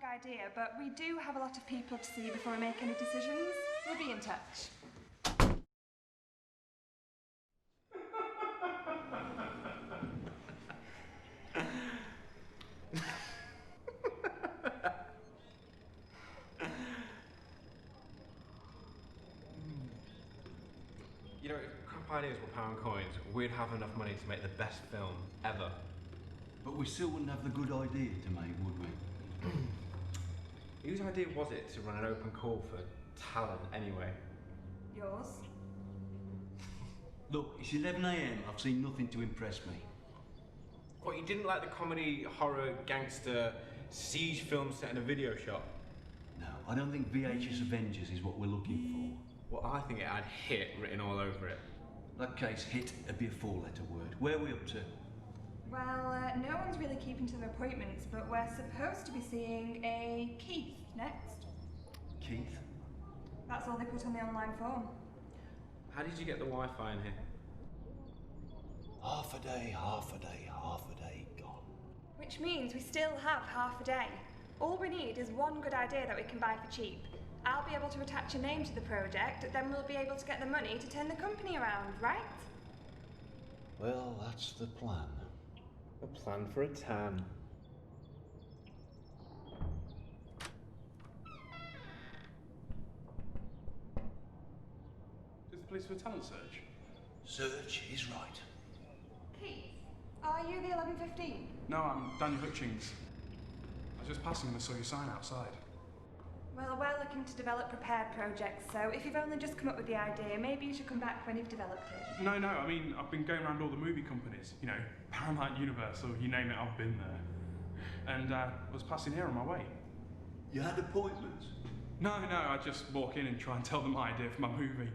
idea, but we do have a lot of people to see before we make any decisions. We'll be in touch. You know, if crap ideas were pound coins, we'd have enough money to make the best film ever. But we still wouldn't have the good idea to make, would we? Whose idea was it to run an open call for talent anyway? Yours? Look, it's 11 AM. I've seen nothing to impress me. What, you didn't like the comedy, horror, gangster, siege film set in a video shop? No, I don't think VHS Avengers is what we're looking Well, I think it had hit written all over it. for. In that case, hit would be a four-letter word. Where are we up to? Well, no one's really keeping to their appointments, but we're supposed to be seeing a Keith next. Keith? That's all they put on the online form. How did you get the Wi-Fi in here? Half a day, half a day, half a day gone. Which means we still have half a day. All we need is one good idea that we can buy for cheap. I'll be able to attach a name to the project, then we'll be able to get the money to turn the company around, right? Well, that's the plan. A plan for a tan. Is the police for a talent search? Search is right. Keith, are you the 11:15? No, I'm Daniel Hutchings. I was just passing and I saw your sign outside. Well, we're looking to develop prepared projects, so if you've only just come up with the idea, maybe you should come back when you've developed it. No, I mean, I've been going around all the movie companies. You know, Paramount, Universal, you name it, I've been there. And I was passing here on my way. You had appointments? No, I just walk in and try and tell them my idea for my movie.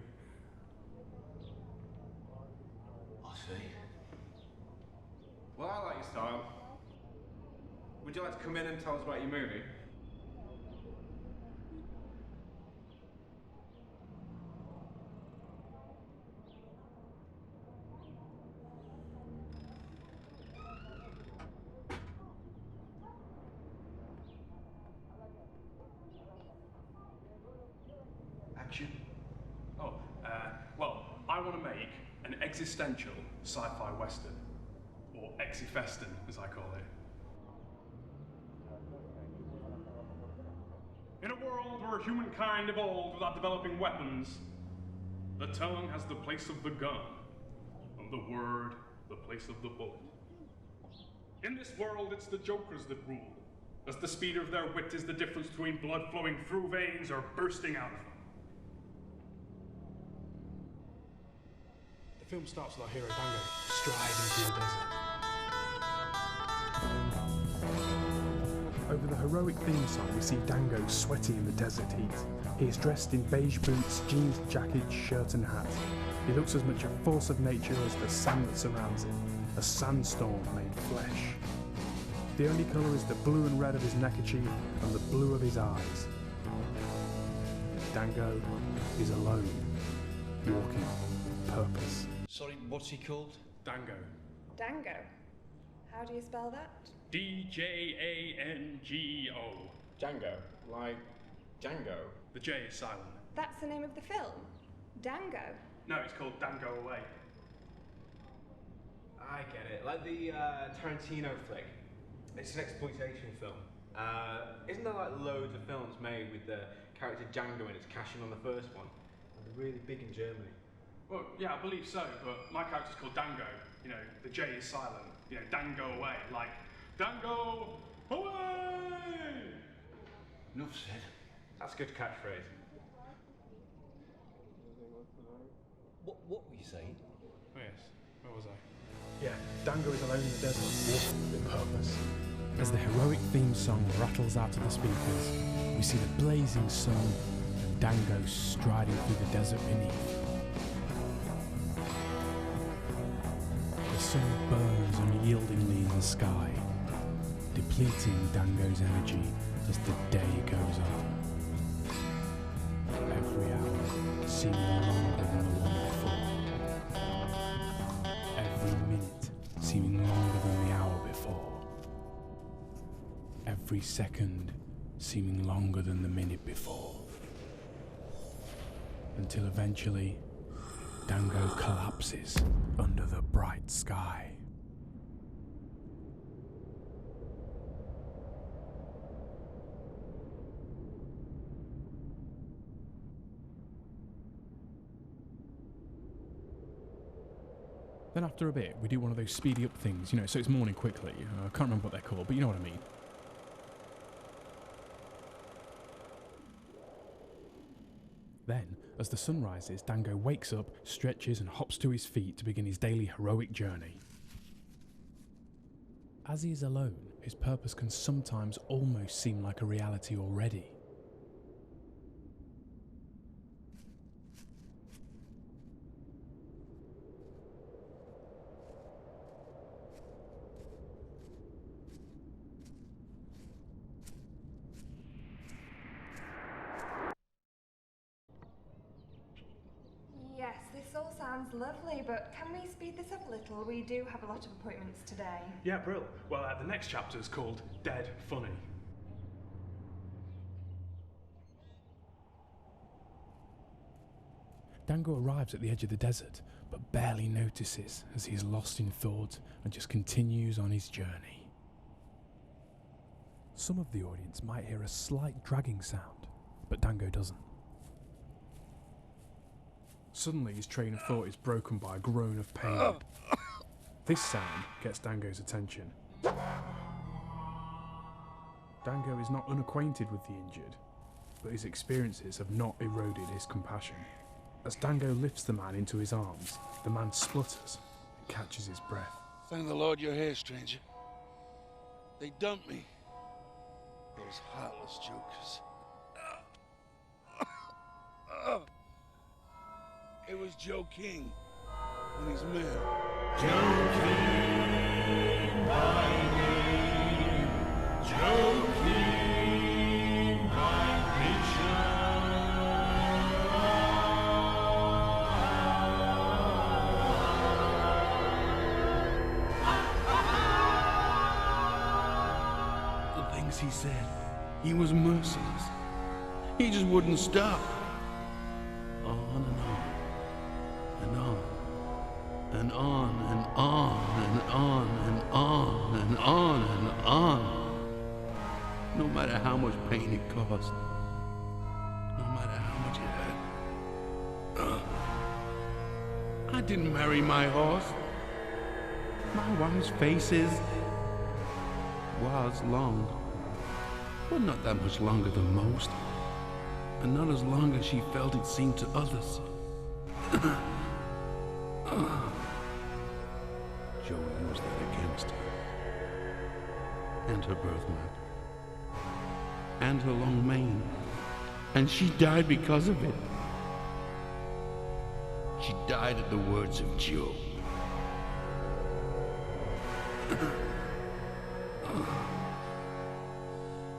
I see. Well, I like your style. Would you like to come in and tell us about your movie? Action? Oh, well, I want to make an existential sci-fi western. Or Exifestern, as I call it. In a world where humankind evolved without developing weapons, the tongue has the place of the gun, and the word the place of the bullet. In this world, it's the jokers that rule, as the speed of their wit is the difference between blood flowing through veins or bursting out of them. The film starts with our hero Django striding through the desert. Over the heroic theme song, we see Django sweaty in the desert heat. He is dressed in beige boots, jeans, jacket, shirt and hat. He looks as much a force of nature as the sand that surrounds him, a sandstorm made flesh. The only colour is the blue and red of his neckerchief and the blue of his eyes. Django is alone, walking purpose. Sorry, what's he called? Django. Django? How do you spell that? D-J-A-N-G-O. Django. Like Django. The J is silent. That's the name of the film? Django? No, it's called Django Away. I get it. Like the Tarantino flick. It's an exploitation film. Isn't there like loads of films made with the character Django in it's cashing on the first one? They're really big in Germany. Well, yeah, I believe so, but my character's called Django. You know, the J is silent. You know, Django away. Like, Django away! Enough said. That's a good catchphrase. What were you saying? Oh yes, where was I? Yeah, Django is alone in the desert, walking with purpose. As the heroic theme song rattles out of the speakers, we see the blazing sun and Django striding through the desert beneath. The sun burns unyieldingly in the sky, depleting Django's energy as the day goes on. Every hour seeming longer than the one before. Every minute seeming longer than the hour before. Every second seeming longer than the minute before. Until eventually, Dango collapses under the bright sky. Then after a bit, we do one of those speedy up things, you know, so it's morning quickly. I can't remember what they're called, but you know what I mean. Then, as the sun rises, Dango wakes up, stretches and hops to his feet to begin his daily heroic journey. As he is alone, his purpose can sometimes almost seem like a reality already. Yes, this all sounds lovely, but can we speed this up a little? We do have a lot of appointments today. Yeah, brill. Well, the next chapter is called Dead Funny. Dango arrives at the edge of the desert, but barely notices as he is lost in thought and just continues on his journey. Some of the audience might hear a slight dragging sound, but Dango doesn't. Suddenly his train of thought is broken by a groan of pain. This sound gets Dango's attention. Dango is not unacquainted with the injured, but his experiences have not eroded his compassion. As Dango lifts the man into his arms, the man splutters and catches his breath. Thank the Lord you're here, stranger. They dumped me. Those heartless jokers. It was Joe King and his men. Joe King by name, Joe King by picture. The things he said, he was merciless. He just wouldn't stop. On and on. And on, and on, and on, and on, and on, and on, and on. No matter how much pain it caused, no matter how much it hurt. I didn't marry my horse. My wife's face was long, but not that much longer than most, and not as long as she felt it seemed to others. Joe used that against her. And her birthmark. And her long mane. And she died because of it. She died at the words of Joe.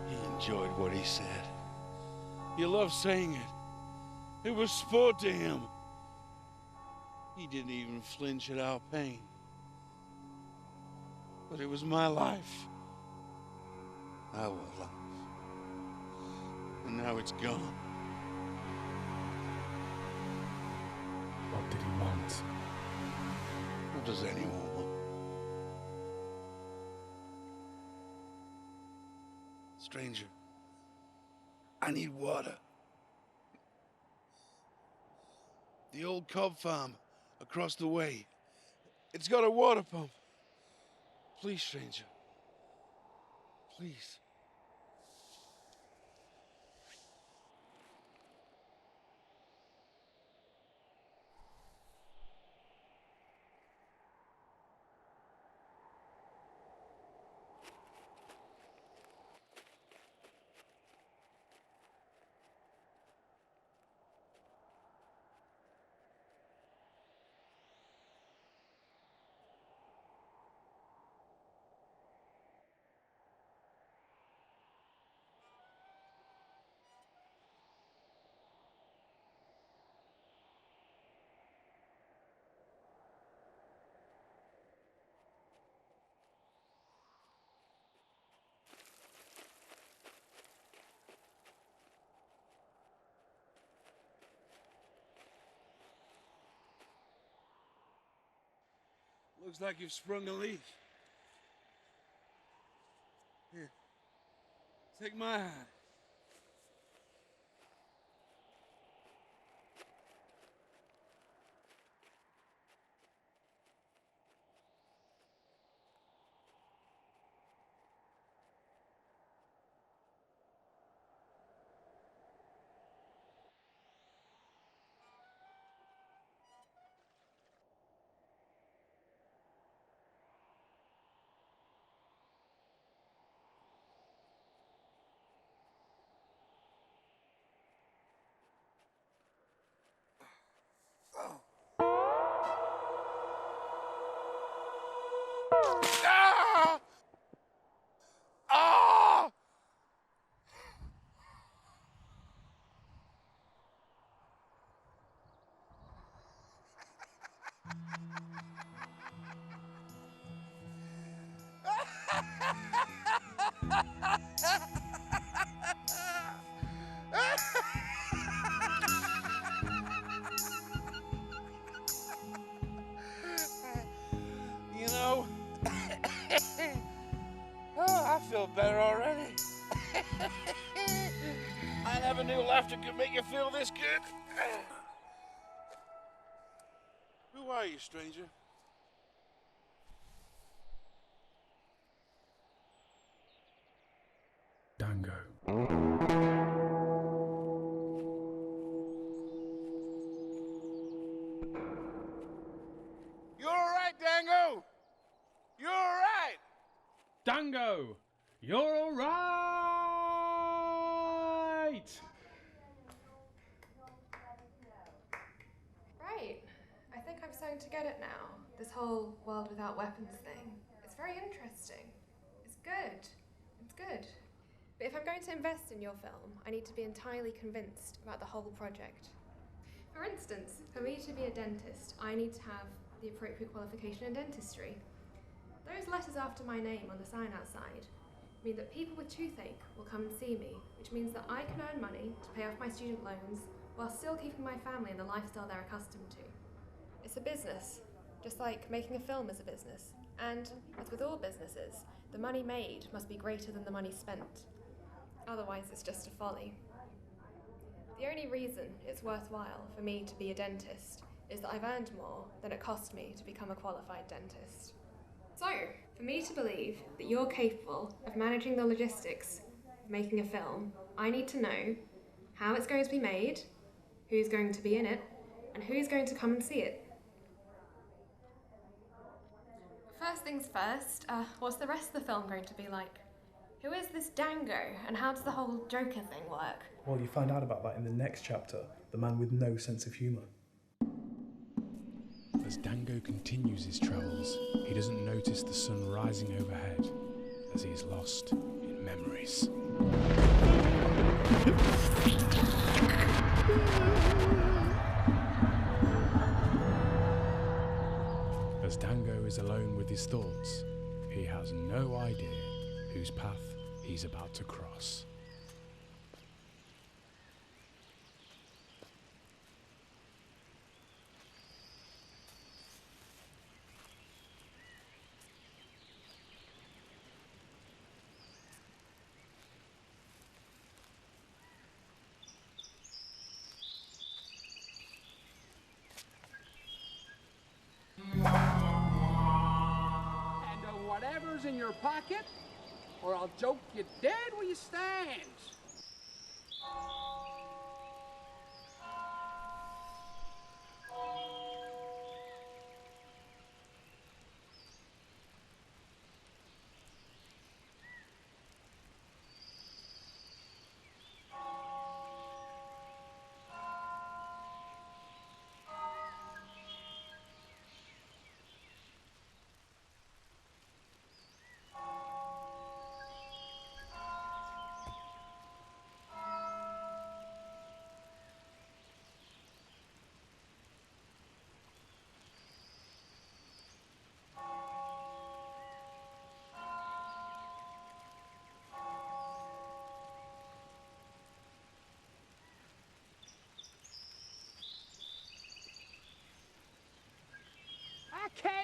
He enjoyed what he said. He loved saying it. It was sport to him. He didn't even flinch at our pain. But it was my life. Our life. And now it's gone. What did he want? What does anyone want? Stranger, I need water. The old cob farm across the way. It's got a water pump. Please, stranger. Please. Looks like you've sprung a leak. Here, take my hand. Ah! Ah! You know, oh, I feel better already. I never knew laughter could make you feel this good. Who are you, stranger? Django. You're all right, Django. You're all right. Django! You're alright! Right. I think I'm starting to get it now. This whole world without weapons thing. It's very interesting. It's good. It's good. But if I'm going to invest in your film, I need to be entirely convinced about the whole project. For instance, for me to be a dentist, I need to have the appropriate qualification in dentistry. Those letters after my name on the sign outside mean that people with toothache will come and see me, which means that I can earn money to pay off my student loans while still keeping my family in the lifestyle they're accustomed to. It's a business, just like making a film is a business. And, as with all businesses, the money made must be greater than the money spent. Otherwise, it's just a folly. The only reason it's worthwhile for me to be a dentist is that I've earned more than it cost me to become a qualified dentist. So, for me to believe that you're capable of managing the logistics of making a film, I need to know how it's going to be made, who's going to be in it, and who's going to come and see it. First things first, what's the rest of the film going to be like? Who is this Django, and how does the whole Joker thing work? Well, you find out about that in the next chapter, The Man with No Sense of Humour. As Django continues his travels, he doesn't notice the sun rising overhead as he is lost in memories. As Django is alone with his thoughts, he has no idea whose path he's about to cross. And whatever's in your pocket, or I'll joke you dead where you stand.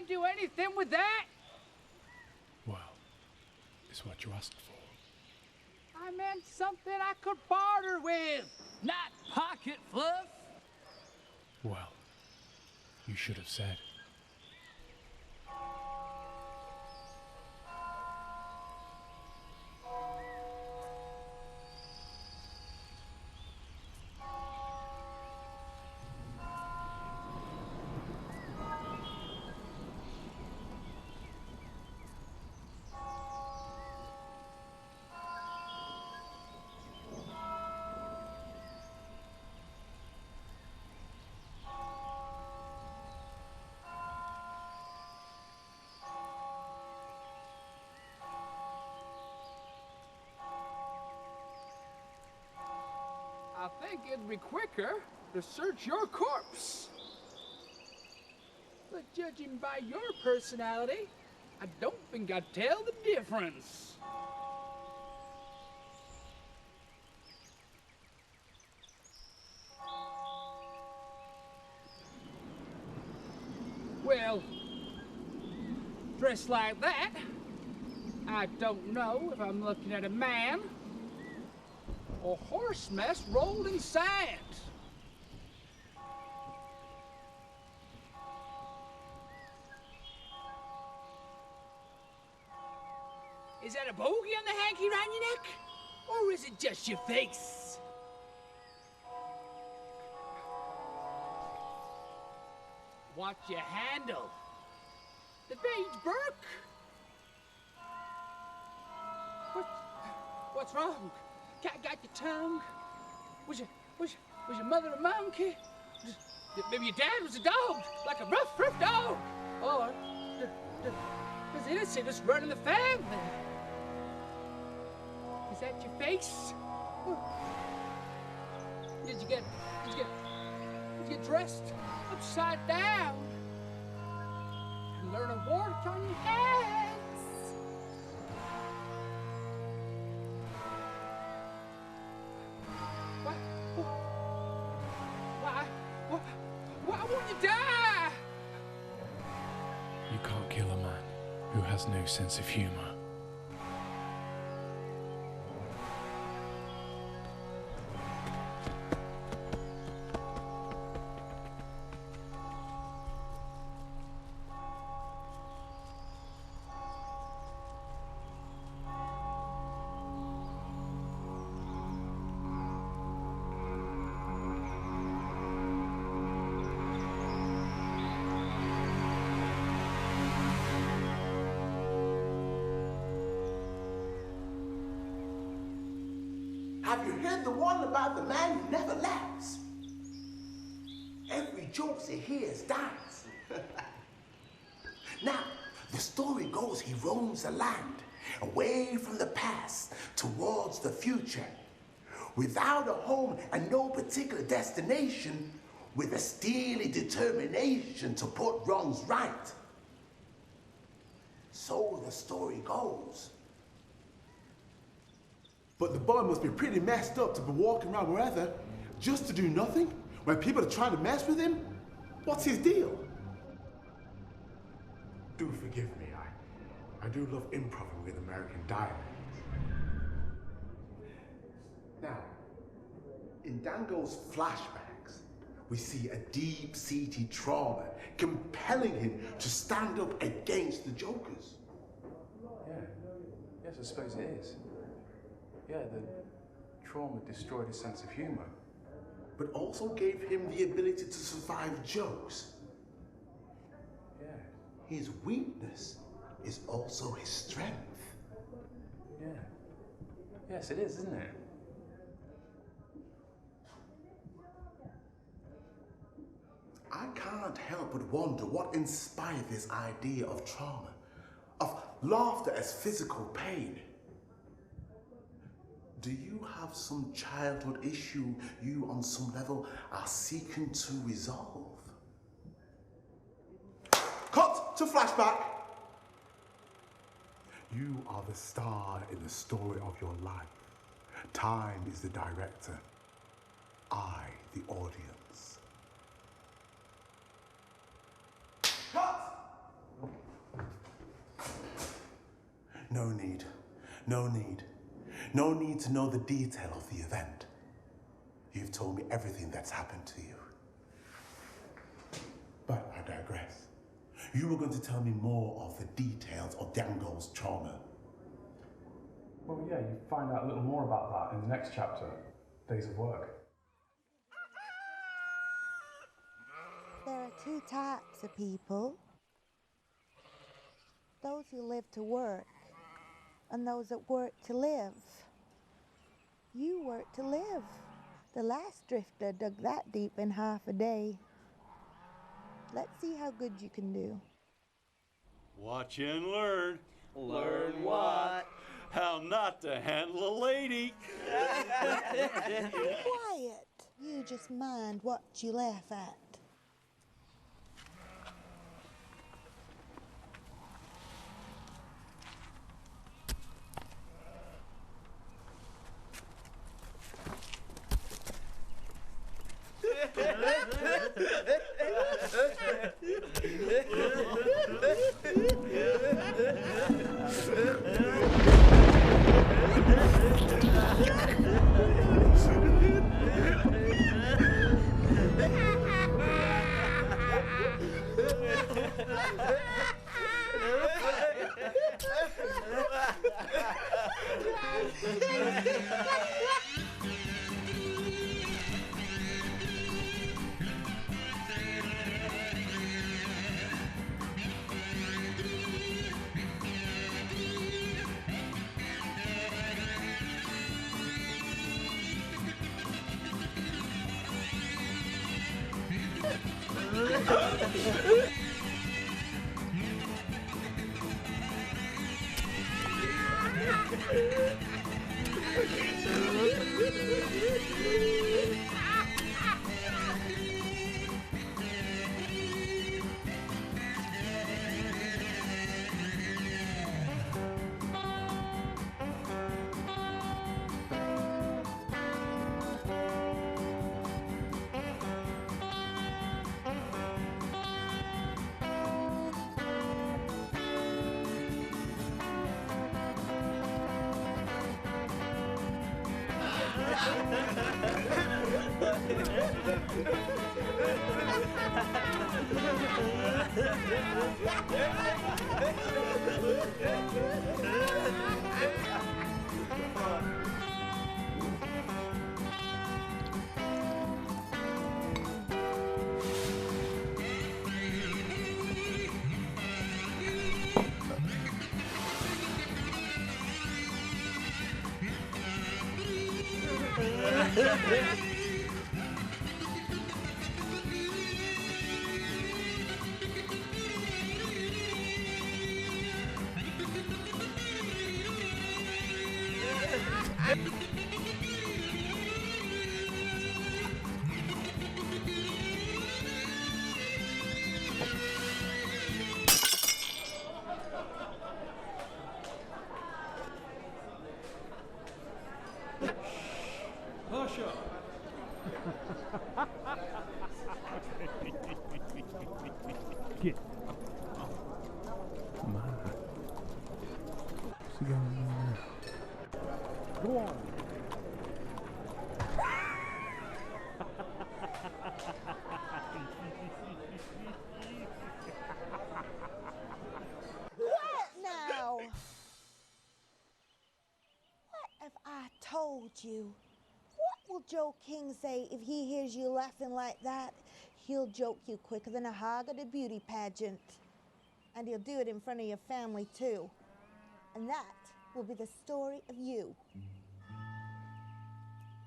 can't do anything with that. Well, it's what you asked for. I meant something I could barter with, not pocket fluff. Well, you should have said. I think it'd be quicker to search your corpse. But judging by your personality, I don't think I'd tell the difference. Well, dressed like that, I don't know if I'm looking at a man or horse mess rolled in sand. Is that a bogey on the hanky around your neck? Or is it just your face? Watch your handle. The beige Burke. What's wrong? Got your tongue? Was your mother a monkey? Maybe your dad was a dog, like a rough dog. Or does innocence run in the family? Is that your face? Did you get dressed upside down and learn a wart on your hands? Why won't you die? You can't kill a man who has no sense of humor. Have you heard the one about the man who never laughs? Every joke he hears dies. Now, the story goes he roams the land, away from the past, towards the future, without a home and no particular destination, with a steely determination to put wrongs right. So the story goes. But the boy must be pretty messed up to be walking around wherever just to do nothing when people are trying to mess with him. What's his deal? Do forgive me, I do love improv with American dialect. Now, in Django's flashbacks, we see a deep-seated trauma compelling him to stand up against the Jokers. Yeah, yes, I suppose it is. Yeah, the trauma destroyed his sense of humor. But also gave him the ability to survive jokes. Yeah. His weakness is also his strength. Yeah. Yes, it is, isn't it? I can't help but wonder what inspired this idea of trauma, of laughter as physical pain. Do you have some childhood issue you, on some level, are seeking to resolve? Cut to flashback. You are the star in the story of your life. Time is the director. I, the audience. Cut! No need. No need. No need to know the detail of the event. You've told me everything that's happened to you. But I digress. You were going to tell me more of the details of Django's trauma. Well, yeah, you find out a little more about that in the next chapter, Days of Work. There are two types of people. Those who live to work, and those that work to live. You work to live. The last drifter dug that deep in half a day. Let's see how good you can do. Watch and learn. Learn what? How not to handle a lady. Quiet. You just mind what you laugh at. Hush up. Get. Man. What's he going on there? Go on. What now? What if I told you? What will Joe King say if he hears you laughing like that? He'll joke you quicker than a hog at a beauty pageant. And he'll do it in front of your family, too. And that will be the story of you.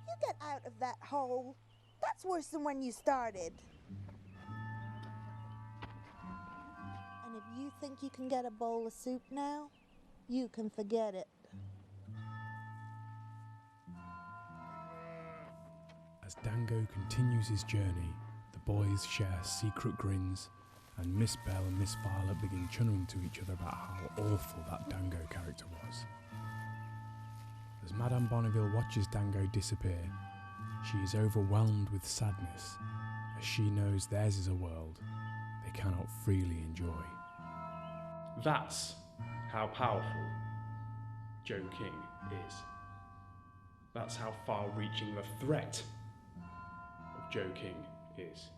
You get out of that hole. That's worse than when you started. And if you think you can get a bowl of soup now, you can forget it. As Django continues his journey, the boys share secret grins, and Miss Bell and Miss Violet begin chunnering to each other about how awful that Django character was. As Madame Bonneville watches Django disappear, she is overwhelmed with sadness, as she knows theirs is a world they cannot freely enjoy. That's how powerful Joe King is. That's how far-reaching the threat of Joe King is.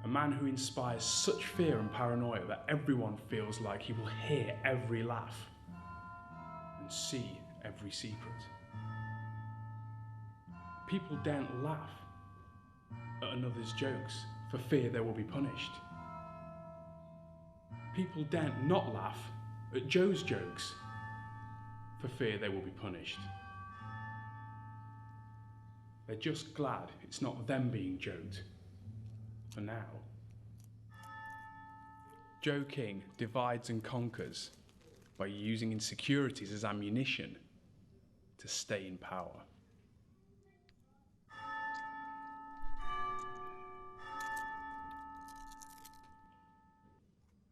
A man who inspires such fear and paranoia that everyone feels like he will hear every laugh and see every secret. People daren't laugh at another's jokes for fear they will be punished. People daren't not laugh at Joe's jokes for fear they will be punished. They're just glad it's not them being joked. For now. Joe King divides and conquers by using insecurities as ammunition to stay in power.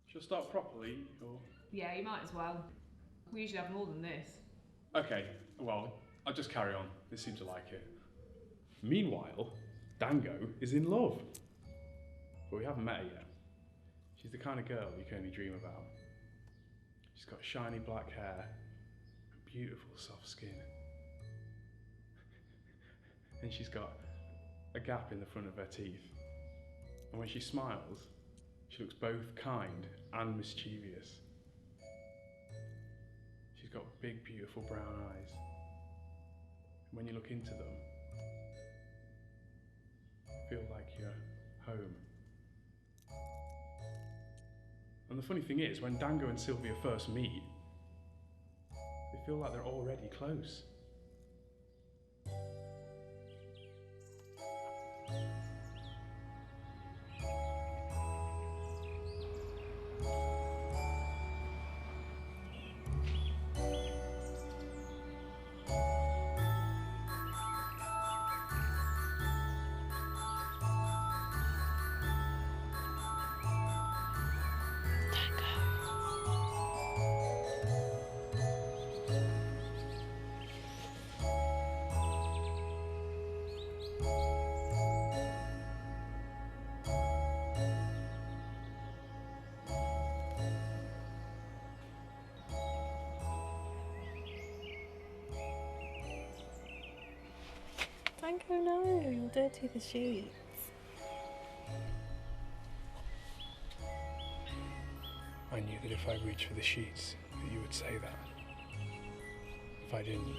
Shall I start properly, or? Yeah, you might as well. We usually have more than this. Okay, well, I'll just carry on. They seem to like it. Meanwhile, Django is in love. But we haven't met her yet. She's the kind of girl you can only dream about. She's got shiny black hair and beautiful soft skin. And she's got a gap in the front of her teeth. And when she smiles, she looks both kind and mischievous. She's got big, beautiful brown eyes. And when you look into them, you feel like you're home. And the funny thing is, when Django and Sylvia first meet, they feel like they're already close. Django, no, you'll dirty the sheets. I knew that if I reached for the sheets, that you would say that. If I didn't,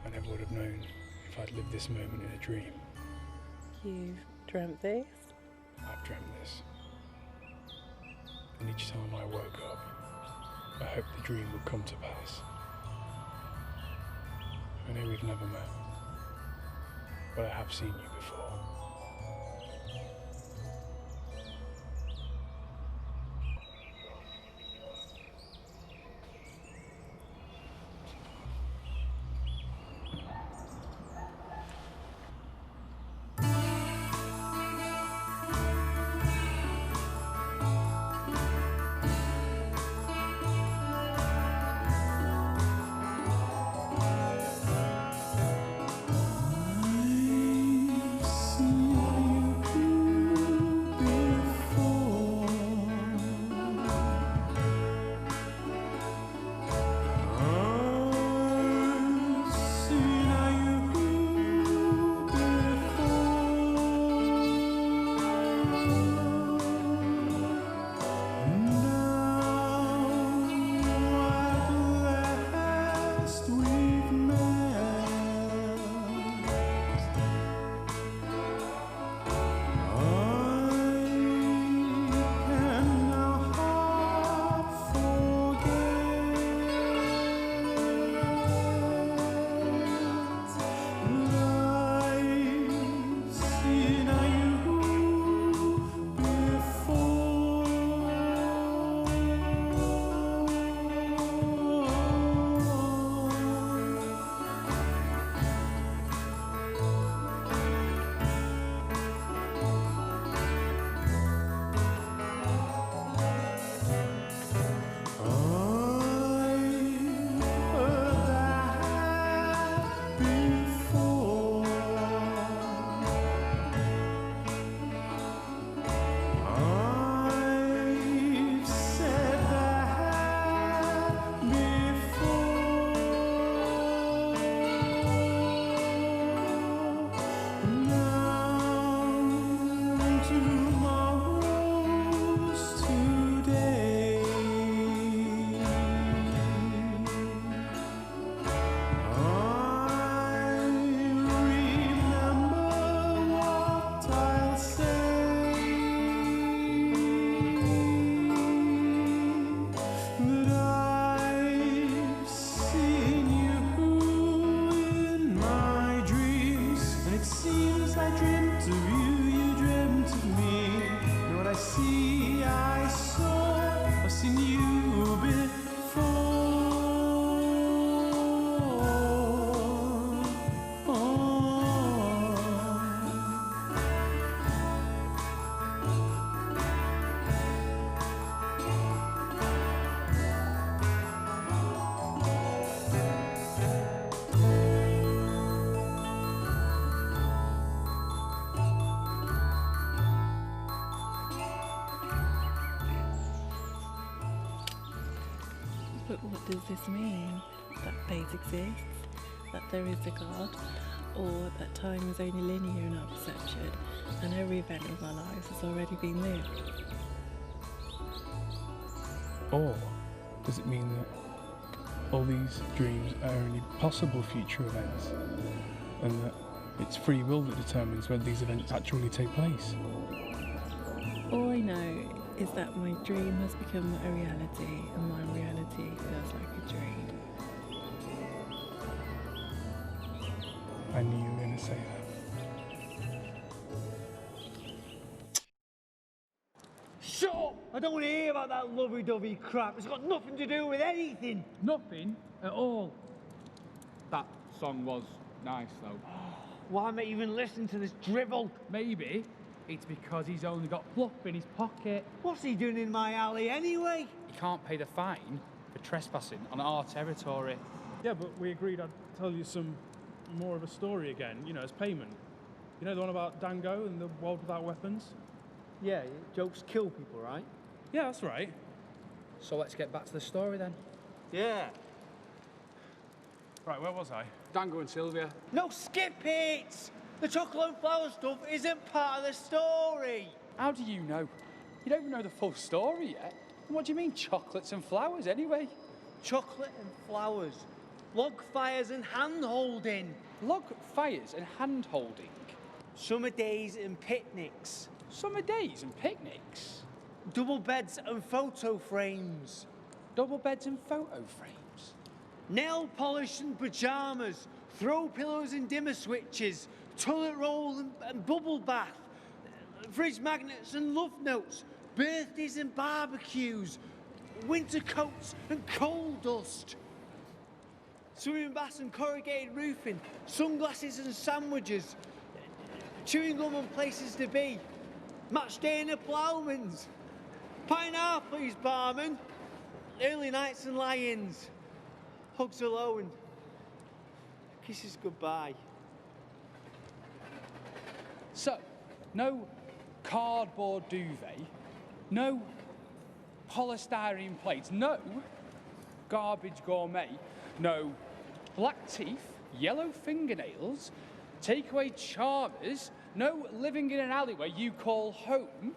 I never would have known if I'd lived this moment in a dream. You've dreamt this? I've dreamt this. And each time I woke up, I hoped the dream would come to pass. I know we've never met, but I have seen you before. Yes, I dreamt of you, you dreamt of me. And what I see, I saw. I've seen you before. But what does this mean? That fate exists? That there is a God? Or that time is only linear in our perception and every event of our lives has already been lived? Or does it mean that all these dreams are only possible future events and that it's free will that determines whether these events actually take place? All I know is that my dream has become a reality and my reality feels like a dream. I knew you were going to say that. Shut up! I don't want to hear about that lovey-dovey crap. It's got nothing to do with anything. Nothing at all. That song was nice, though. Why am I even listening to this drivel? Maybe it's because he's only got fluff in his pocket. What's he doing in my alley anyway? He can't pay the fine for trespassing on our territory. Yeah, but we agreed I'd tell you some more of a story again, you know, as payment. You know the one about Django and the world without weapons? Yeah, jokes kill people, right? Yeah, that's right. So let's get back to the story then. Yeah. Right, where was I? Django and Sylvia. No, skip it! The chocolate and flower stuff isn't part of the story. How do you know? You don't even know the full story yet. What do you mean, chocolates and flowers, anyway? Chocolate and flowers. Log fires and hand-holding. Log fires and hand-holding? Summer days and picnics. Summer days and picnics? Double beds and photo frames. Double beds and photo frames? Nail polish and pyjamas. Throw pillows and dimmer switches. Toilet roll and bubble bath. Fridge magnets and love notes. Birthdays and barbecues. Winter coats and coal dust. Swimming baths and corrugated roofing. Sunglasses and sandwiches. Chewing gum and places to be. Match day in the ploughmans. Pint half, please, barman. Early nights and lie-ins. Hugs alone. Kisses goodbye. So, no cardboard duvet, no polystyrene plates, no garbage gourmet, no black teeth, yellow fingernails, takeaway charmers, no living in an alleyway you call home.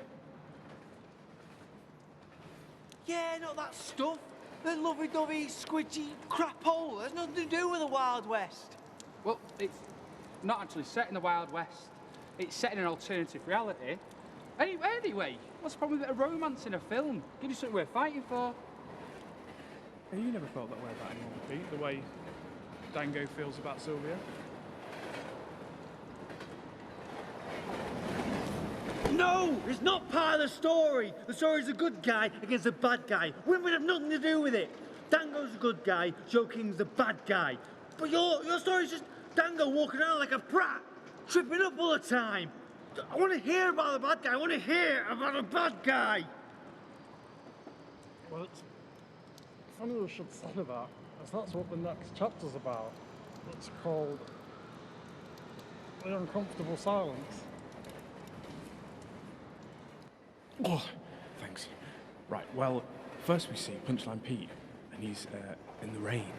Yeah, not that stuff. The lovey-dovey, squidgy crap hole. There's nothing to do with the Wild West. Well, it's not actually set in the Wild West. It's set in an alternative reality. Anyway, what's the problem with a bit of romance in a film? Give you something we're fighting for. Hey, you never felt that way about anyone, Pete, the way Django feels about Sylvia? No, it's not part of the story. The story's a good guy against a bad guy. Women have nothing to do with it. Dango's a good guy, Joe King's the bad guy. But your story's just Django walking around like a brat, tripping up all the time. I want to hear about the bad guy. I want to hear about the bad guy. Well, it's funny we should say that, as that's what the next chapter's about. It's called The Uncomfortable Silence. Oh, thanks. Right, well, first we see Punchline Pete, and he's in the rain.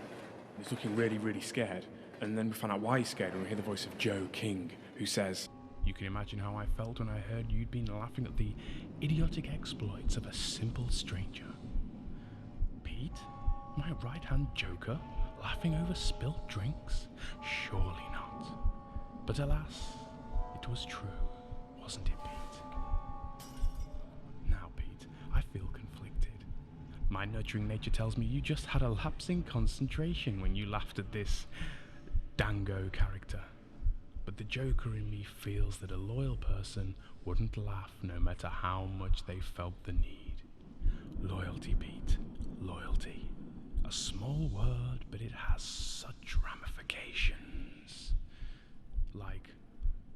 He's looking really, really scared. And then we find out why he's scared when we hear the voice of Joe King, who says, "You can imagine how I felt when I heard you'd been laughing at the idiotic exploits of a simple stranger. Pete, my right-hand joker, laughing over spilt drinks? Surely not. But alas, it was true, wasn't it, Pete? Now, Pete, I feel conflicted. My nurturing nature tells me you just had a lapse in concentration when you laughed at this Django character. but the Joker in me feels that a loyal person wouldn't laugh no matter how much they felt the need. Loyalty, Pete. Loyalty. A small word, but it has such ramifications. Like,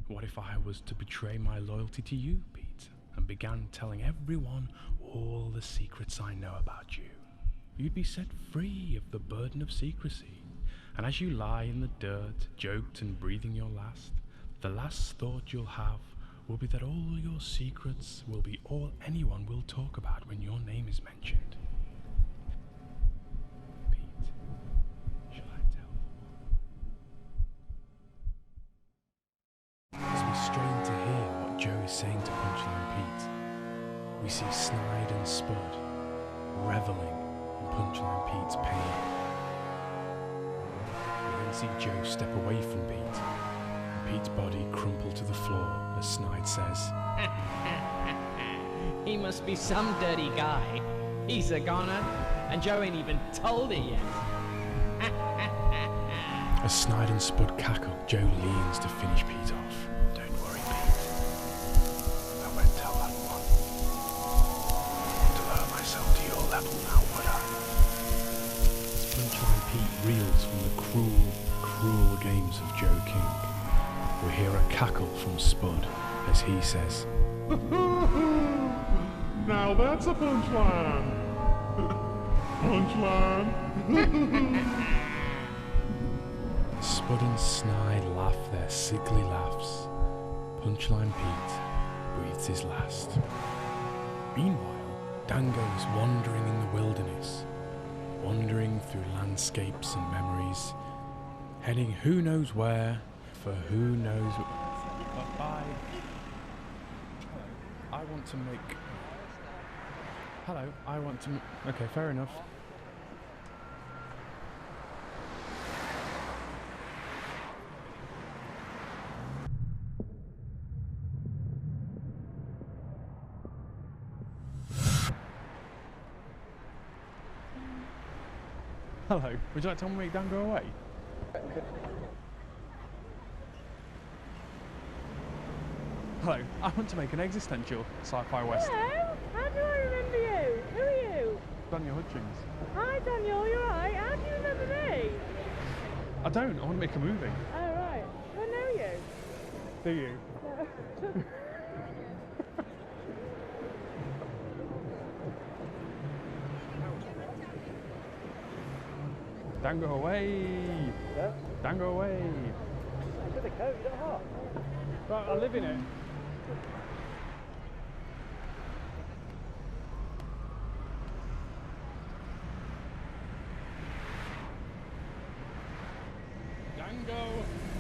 what if I was to betray my loyalty to you, Pete, and began telling everyone all the secrets I know about you? You'd be set free of the burden of secrecy, and as you lie in the dirt, joked and breathing your last, the last thought you'll have will be that all your secrets will be all anyone will talk about when your name is mentioned. Pete, shall I tell? As we strain to hear what Joe is saying to Punchline Pete, we see Snide and Spud reveling in Punchline Pete's pain. We then see Joe step away from Pete, and Pete's body crumple to the floor as Snide says, He must be some dirty guy. He's a goner, and Joe ain't even told it yet. As Snide and Spud cackle, Joe leans to finish Pete off. Don't worry, Pete. I won't tell that one. To lower myself to your level now, would I? As Punchline Pete reels from the cruel, cruel games of Joe King, we hear a cackle from Spud as he says, Now that's a punchline. Punchline. Spud and Snide laugh their sickly laughs. Punchline Pete breathes his last. Meanwhile, Django is wandering in the wilderness, wandering through landscapes and memories, heading who knows where for who knows. I want to make. Hello, I want to. Okay, fair enough. Hello, would you like to make Dan go away? Hello, I want to make an existential sci-fi western. Hello, how do I remember you? Who are you? Daniel Hutchings. Hi Daniel, you're right. How do you remember me? I don't, I want to make a movie. Oh right, do I know you? Do you? No. Dan go away! Yeah? Dan go away! It's in the coat, you don't hot. Right, I live in it. Django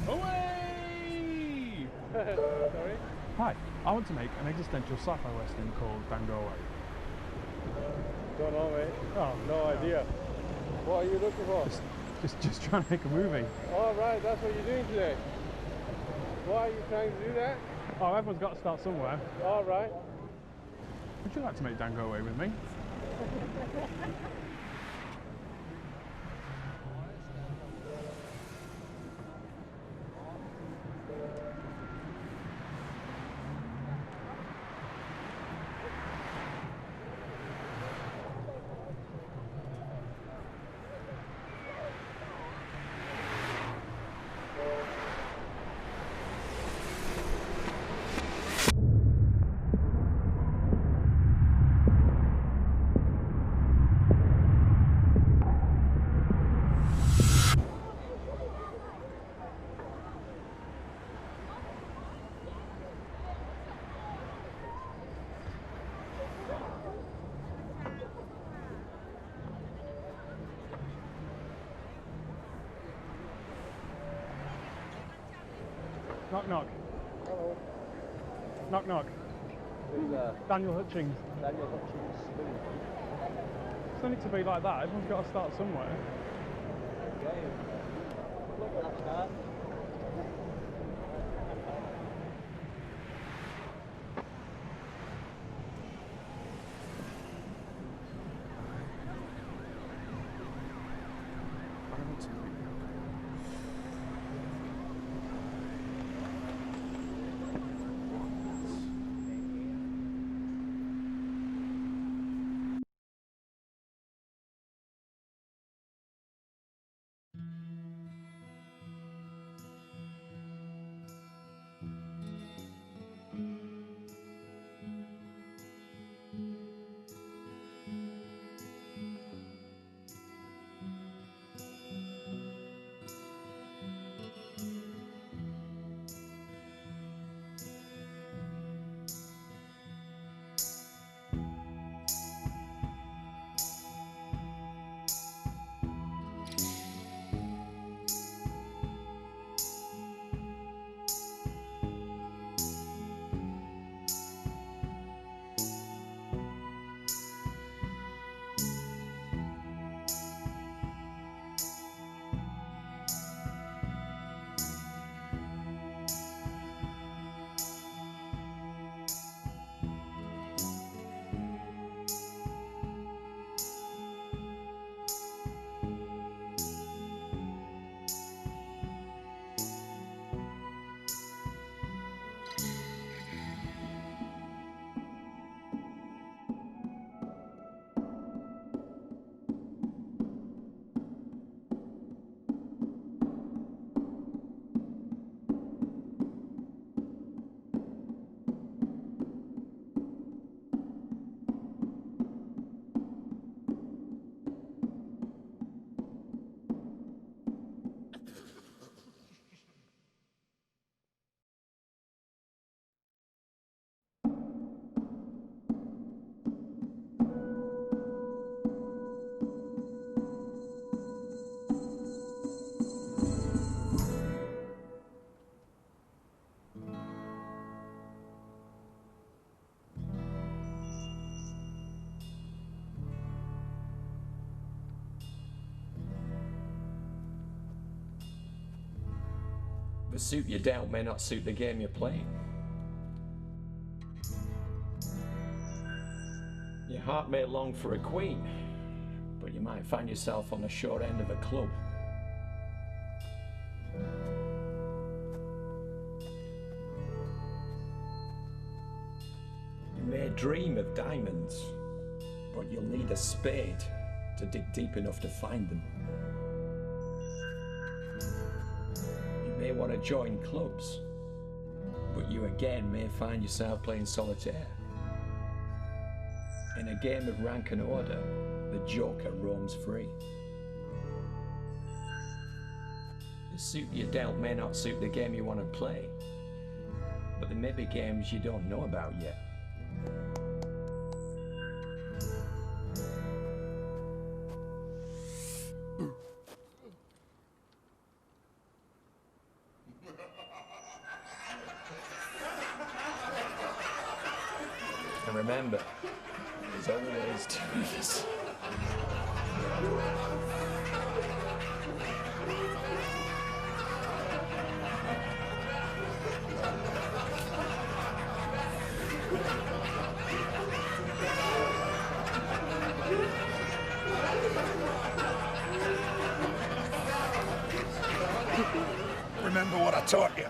away! Sorry? Hi, I want to make an existential sci-fi western called Django Away. Don't know, mate. Oh, no idea. What are you looking for? Just trying to make a movie. All right, that's what you're doing today. Why are you trying to do that? Oh, everyone's got to start somewhere. All right. Would you like to make Dan go away with me? Knock knock. Hello. Knock knock. Who's there? Daniel Hutchings. Daniel Hutchings. It's only to be like that, everyone's got to start somewhere. Okay. Look at that start. suit you dealt may not suit the game you're playing. Your heart may long for a queen, but you might find yourself on the short end of a club. You may dream of diamonds, but you'll need a spade to dig deep enough to find them. You may want to join clubs, but you again may find yourself playing solitaire. In a game of rank and order, the joker roams free. The suit you dealt may not suit the game you want to play, but there may be games you don't know about yet. And remember, there's always two of us. Remember what I taught you.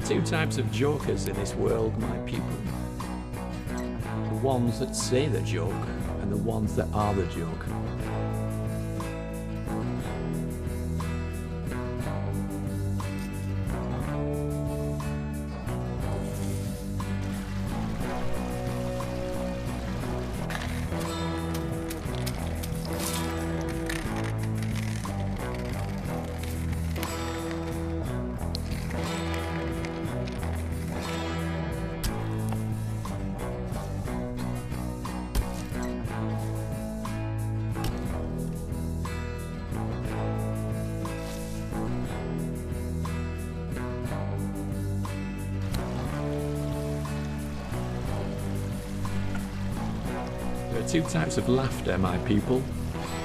two types of jokers in this world, my people. The ones that say the joke, and the ones that are the joke. Two types of laughter, my people.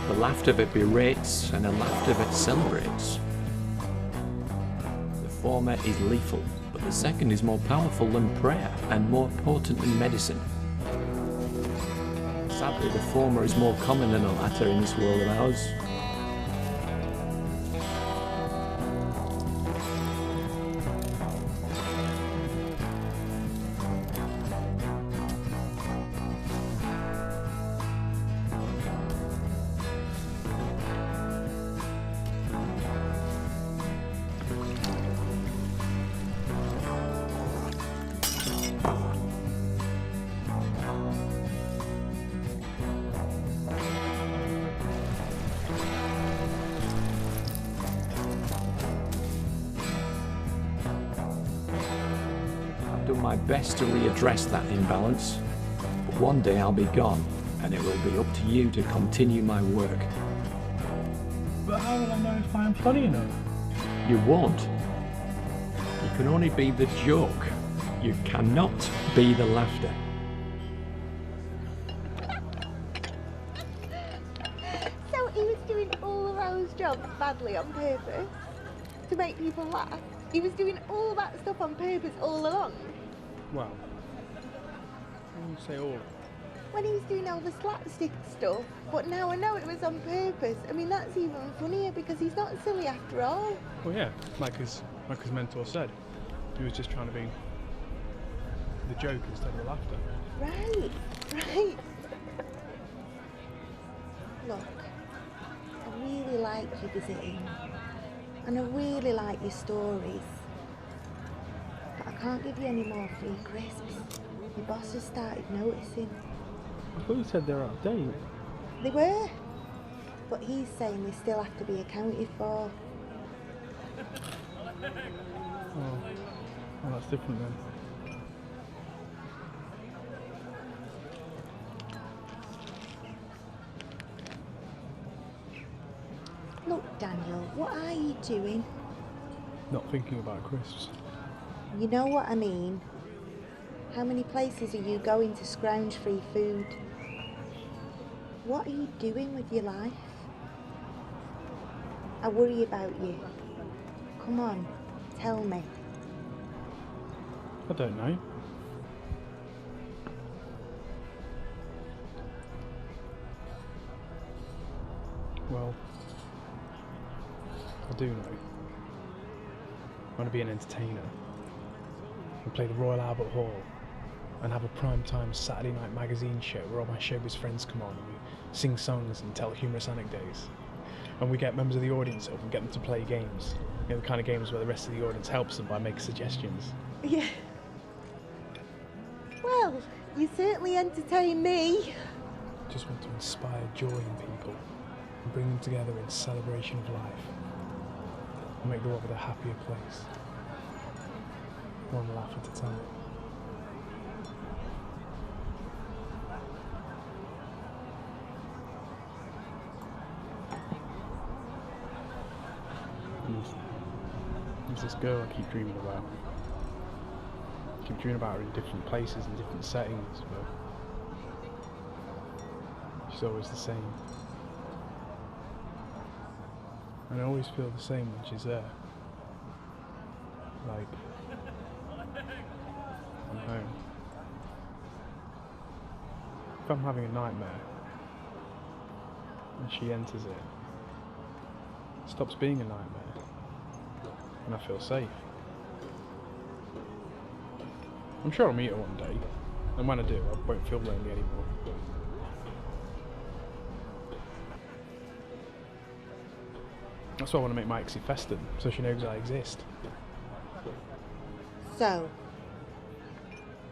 The laughter that berates and the laughter that celebrates. The former is lethal, but the second is more powerful than prayer and more potent than medicine. Sadly, the former is more common than the latter in this world of ours. My best to readdress that imbalance, but one day I'll be gone and it will be up to you to continue my work. But how will I know if I am funny enough? You won't. You can only be the joke. You cannot be the laughter. So he was doing all of those jobs badly on purpose to make people laugh? He was doing all that stuff on purpose all along? Well, when you say all. When he was doing all the slapstick stuff, but now I know it was on purpose. I mean, that's even funnier because he's not silly after all. Well, yeah, like his mentor said, he was just trying to be the joke instead of the laughter. Right, right. Look, I really like you visiting, and I really like your stories. But I can't give you any more free crisps. Your boss has started noticing. I thought you said they're out of date. They were, but he's saying they still have to be accounted for. Oh, well, that's different then. Look, Daniel, what are you doing? Not thinking about crisps. You know what I mean. How many places are you going to scrounge free food? What are you doing with your life? I worry about you. Come on, tell me. I don't know. Well, I do know. I want to be an entertainer and play the Royal Albert Hall and have a prime-time Saturday night magazine show where all my showbiz friends come on and we sing songs and tell humorous anecdotes. And we get members of the audience up and get them to play games. You know, the kind of games where the rest of the audience helps them by making suggestions. Yeah. Well, you certainly entertain me. Just want to inspire joy in people and bring them together in celebration of life and make the world a happier place. One laugh at a time. There's this girl I keep dreaming about. I keep dreaming about her in different places and different settings, but she's always the same. And I always feel the same when she's there. Like, I'm home. If I'm having a nightmare and she enters it, it stops being a nightmare and I feel safe. I'm sure I'll meet her one day, and when I do, I won't feel lonely anymore. That's why I want to make my Exifestern, so she knows I exist. So,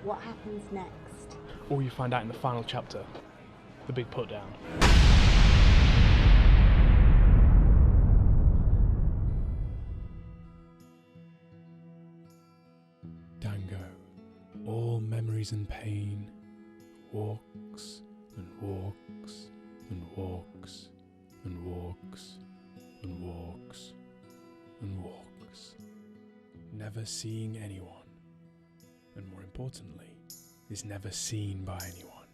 what happens next? All you find out in the final chapter, the big put down. Django, all memories and pain, walks and walks and walks and walks and walks and walks, never seeing anyone, and more importantly, is never seen by anyone.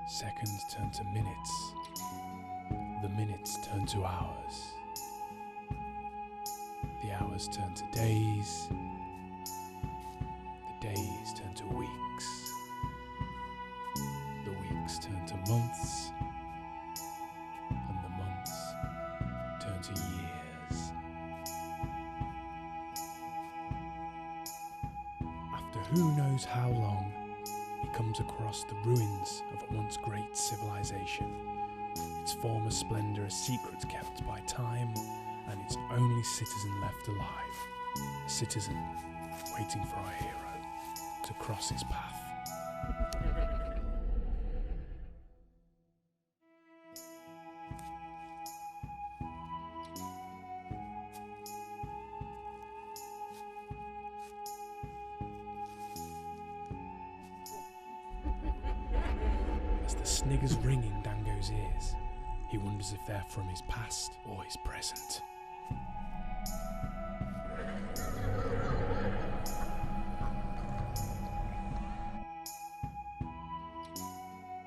Seconds turn to minutes, the minutes turn to hours, the hours turn to days, the days turn to weeks, the weeks turn to months, and the months turn to years. After who knows how long, he comes across the ruins of a once great civilization, its former splendour a secret kept by time, and its only citizen left alive, a citizen waiting for our hero to cross his path. As the sniggers ring in Django's ears, he wonders if they're from his past or his present.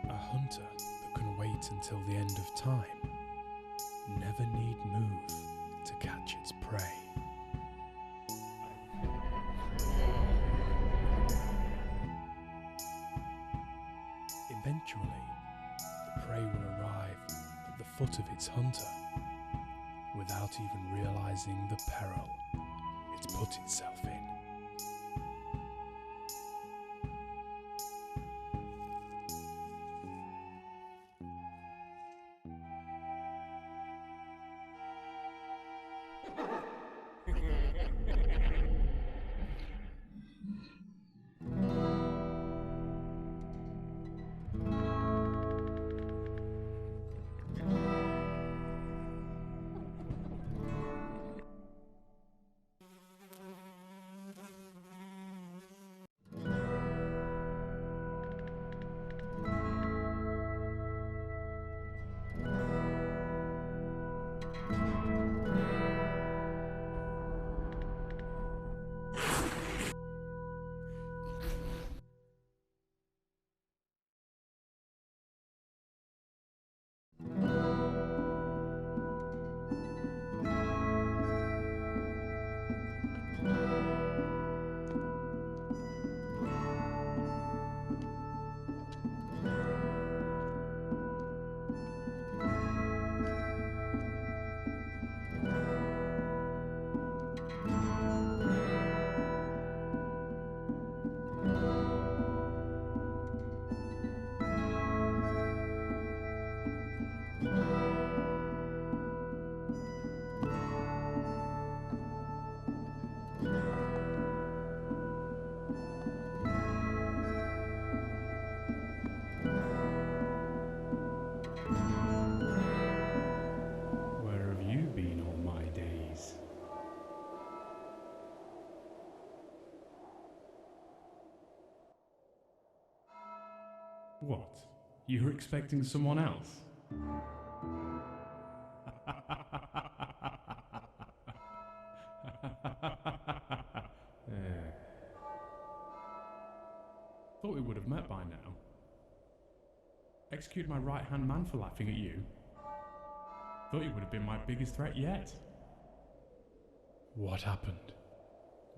A hunter that can wait until the end of time never need move to catch its prey. Eventually, the prey will arrive at the foot of its hunter without even realizing the peril it's put itself in. Where have you been all my days? What? You were expecting someone else? Thought we would have met by now. Executed my right-hand man for laughing at you. Thought you would have been my biggest threat yet. What happened?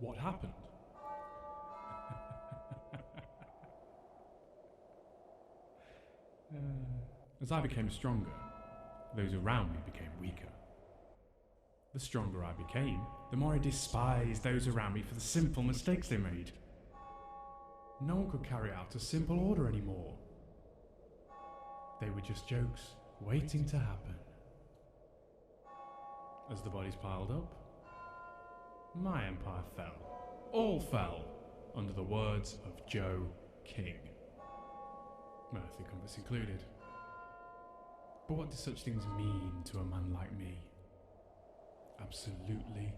What happened? As I became stronger, those around me became weaker. The stronger I became, the more I despised those around me for the simple mistakes they made. No one could carry out a simple order anymore. They were just jokes, waiting to happen. As the bodies piled up, my empire fell. All fell under the words of Joe King. Earthly compass included. But what do such things mean to a man like me? Absolutely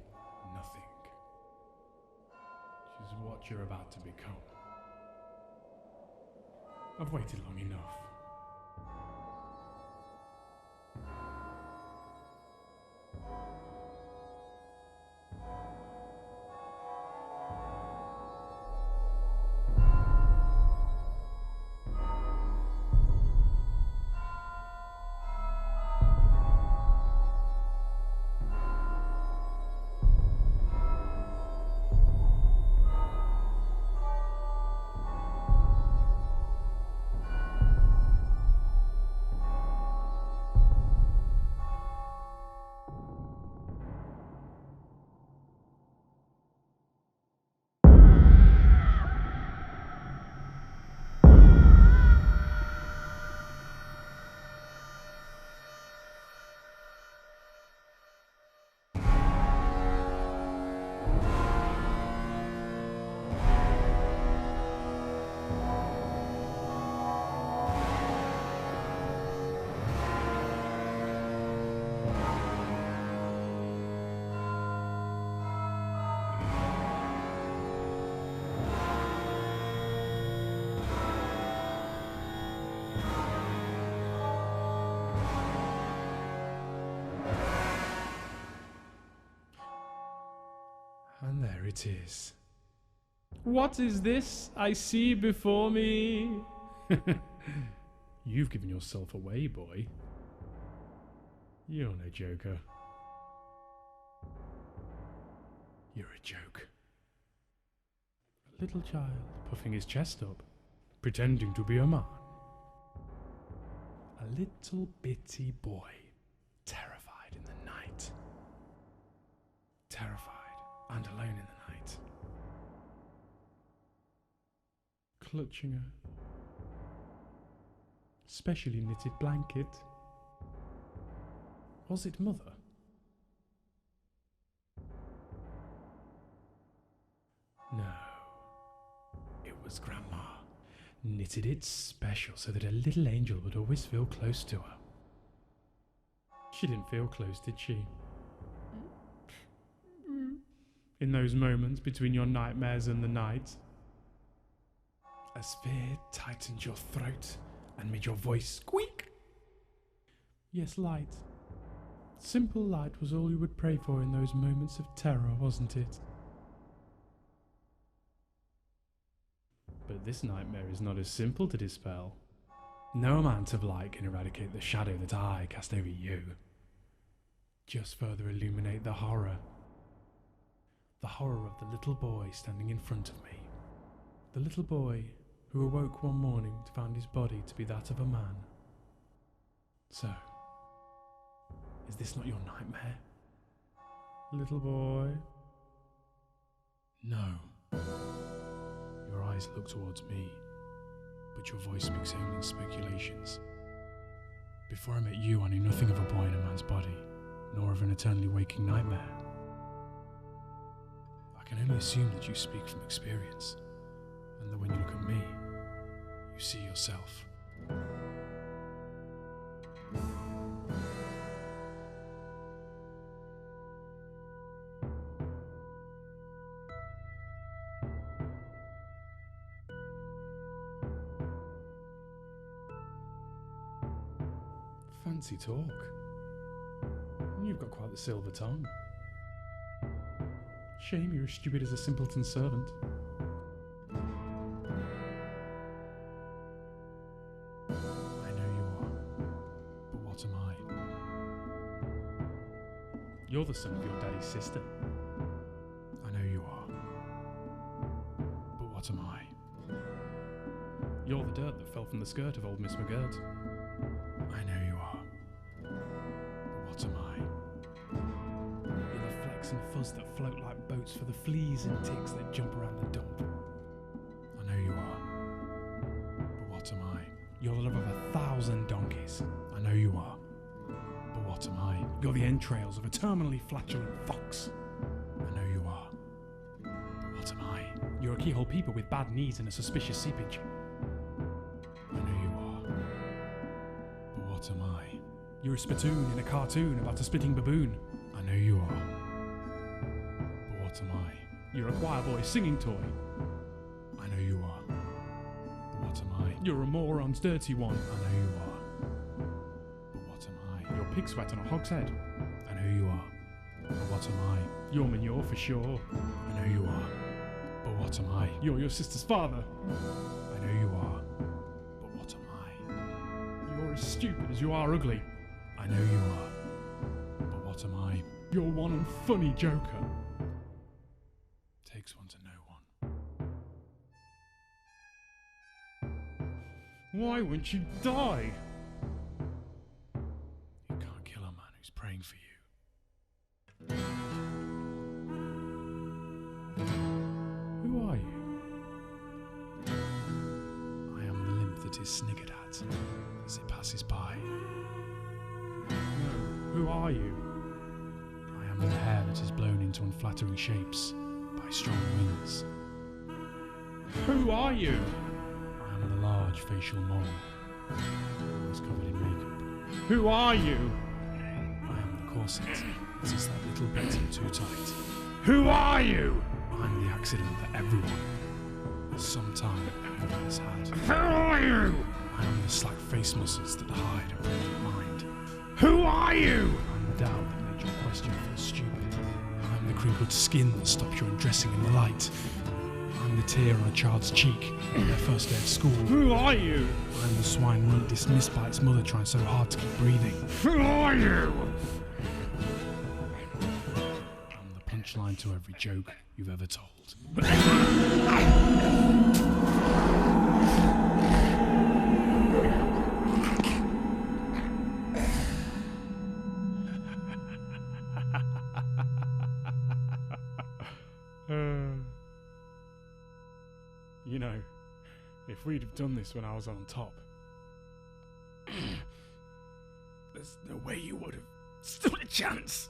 nothing. Which is what you're about to become. I've waited long enough. And there it is. What is this I see before me? You've given yourself away, boy. You're no joker. You're a joke. A little child puffing his chest up, pretending to be a man. A little bitty boy, terrified in the night. Terrified and alone in the night. Clutching a specially knitted blanket. Was it mother? No. It was Grandma. Knitted it special so that a little angel would always feel close to her. She didn't feel close, did she? In those moments between your nightmares and the night, as fear tightened your throat and made your voice squeak. Yes, light. Simple light was all you would pray for in those moments of terror, wasn't it? But this nightmare is not as simple to dispel. No amount of light can eradicate the shadow that I cast over you. Just further illuminate the horror. The horror of the little boy standing in front of me. The little boy who awoke one morning to find his body to be that of a man. So, is this not your nightmare? Little boy? No. Your eyes look towards me, but your voice speaks only in speculations. Before I met you, I knew nothing of a boy in a man's body, nor of an eternally waking nightmare. I can only assume that you speak from experience, and that when you look at me, you see yourself. Fancy talk. You've got quite the silver tongue. Shame you're as stupid as a simpleton servant. I know you are, but what am I? You're the son of your daddy's sister. I know you are, but what am I? You're the dirt that fell from the skirt of old Miss McGirt. I know you are, but what am I? fuzz that float like boats for the fleas and ticks that jump around the dump. I know you are. But what am I? You're the love of 1,000 donkeys. I know you are. But what am I? You're the entrails of a terminally flatulent fox. I know you are. But what am I? You're a keyhole peeper with bad knees and a suspicious seepage. I know you are. But what am I? You're a spittoon in a cartoon about a spitting baboon. I know you are. But what am I? You're a choir boy singing toy. I know you are. But what am I? You're a moron's dirty one. I know you are. But what am I? You're pig sweat on a hogshead. I know you are. But what am I? You're manure for sure. I know you are. But what am I? You're your sister's father. I know you are. But what am I? You're as stupid as you are ugly. I know you are. But what am I? You're one and funny joker. Takes one to know one. Why won't you die? You can't kill a man who's praying for you. Who are you? I am the limp that is sniggered at as it passes by. No, who are you? I am the hair that is blown into unflattering shapes by strong winds. Who are you? I am the large facial mole, always covered in makeup. Who are you? I am the corset that is that little bit too tight. Who are you? I'm the accident that everyone at some time has had. Who are you? I am the slack face muscles that hide a brilliant mind. Who are you? I'm the doubt that makes your question feel stupid. I'm the crinkled skin that stops you undressing in the light. I'm the tear on a child's cheek on their first day of school. Who are you? I'm the swine runt dismissed by its mother trying so hard to keep breathing. Who are you? I'm the punchline to every joke you've ever told. You know, if we'd have done this when I was on top, there's no way you would have stood a chance.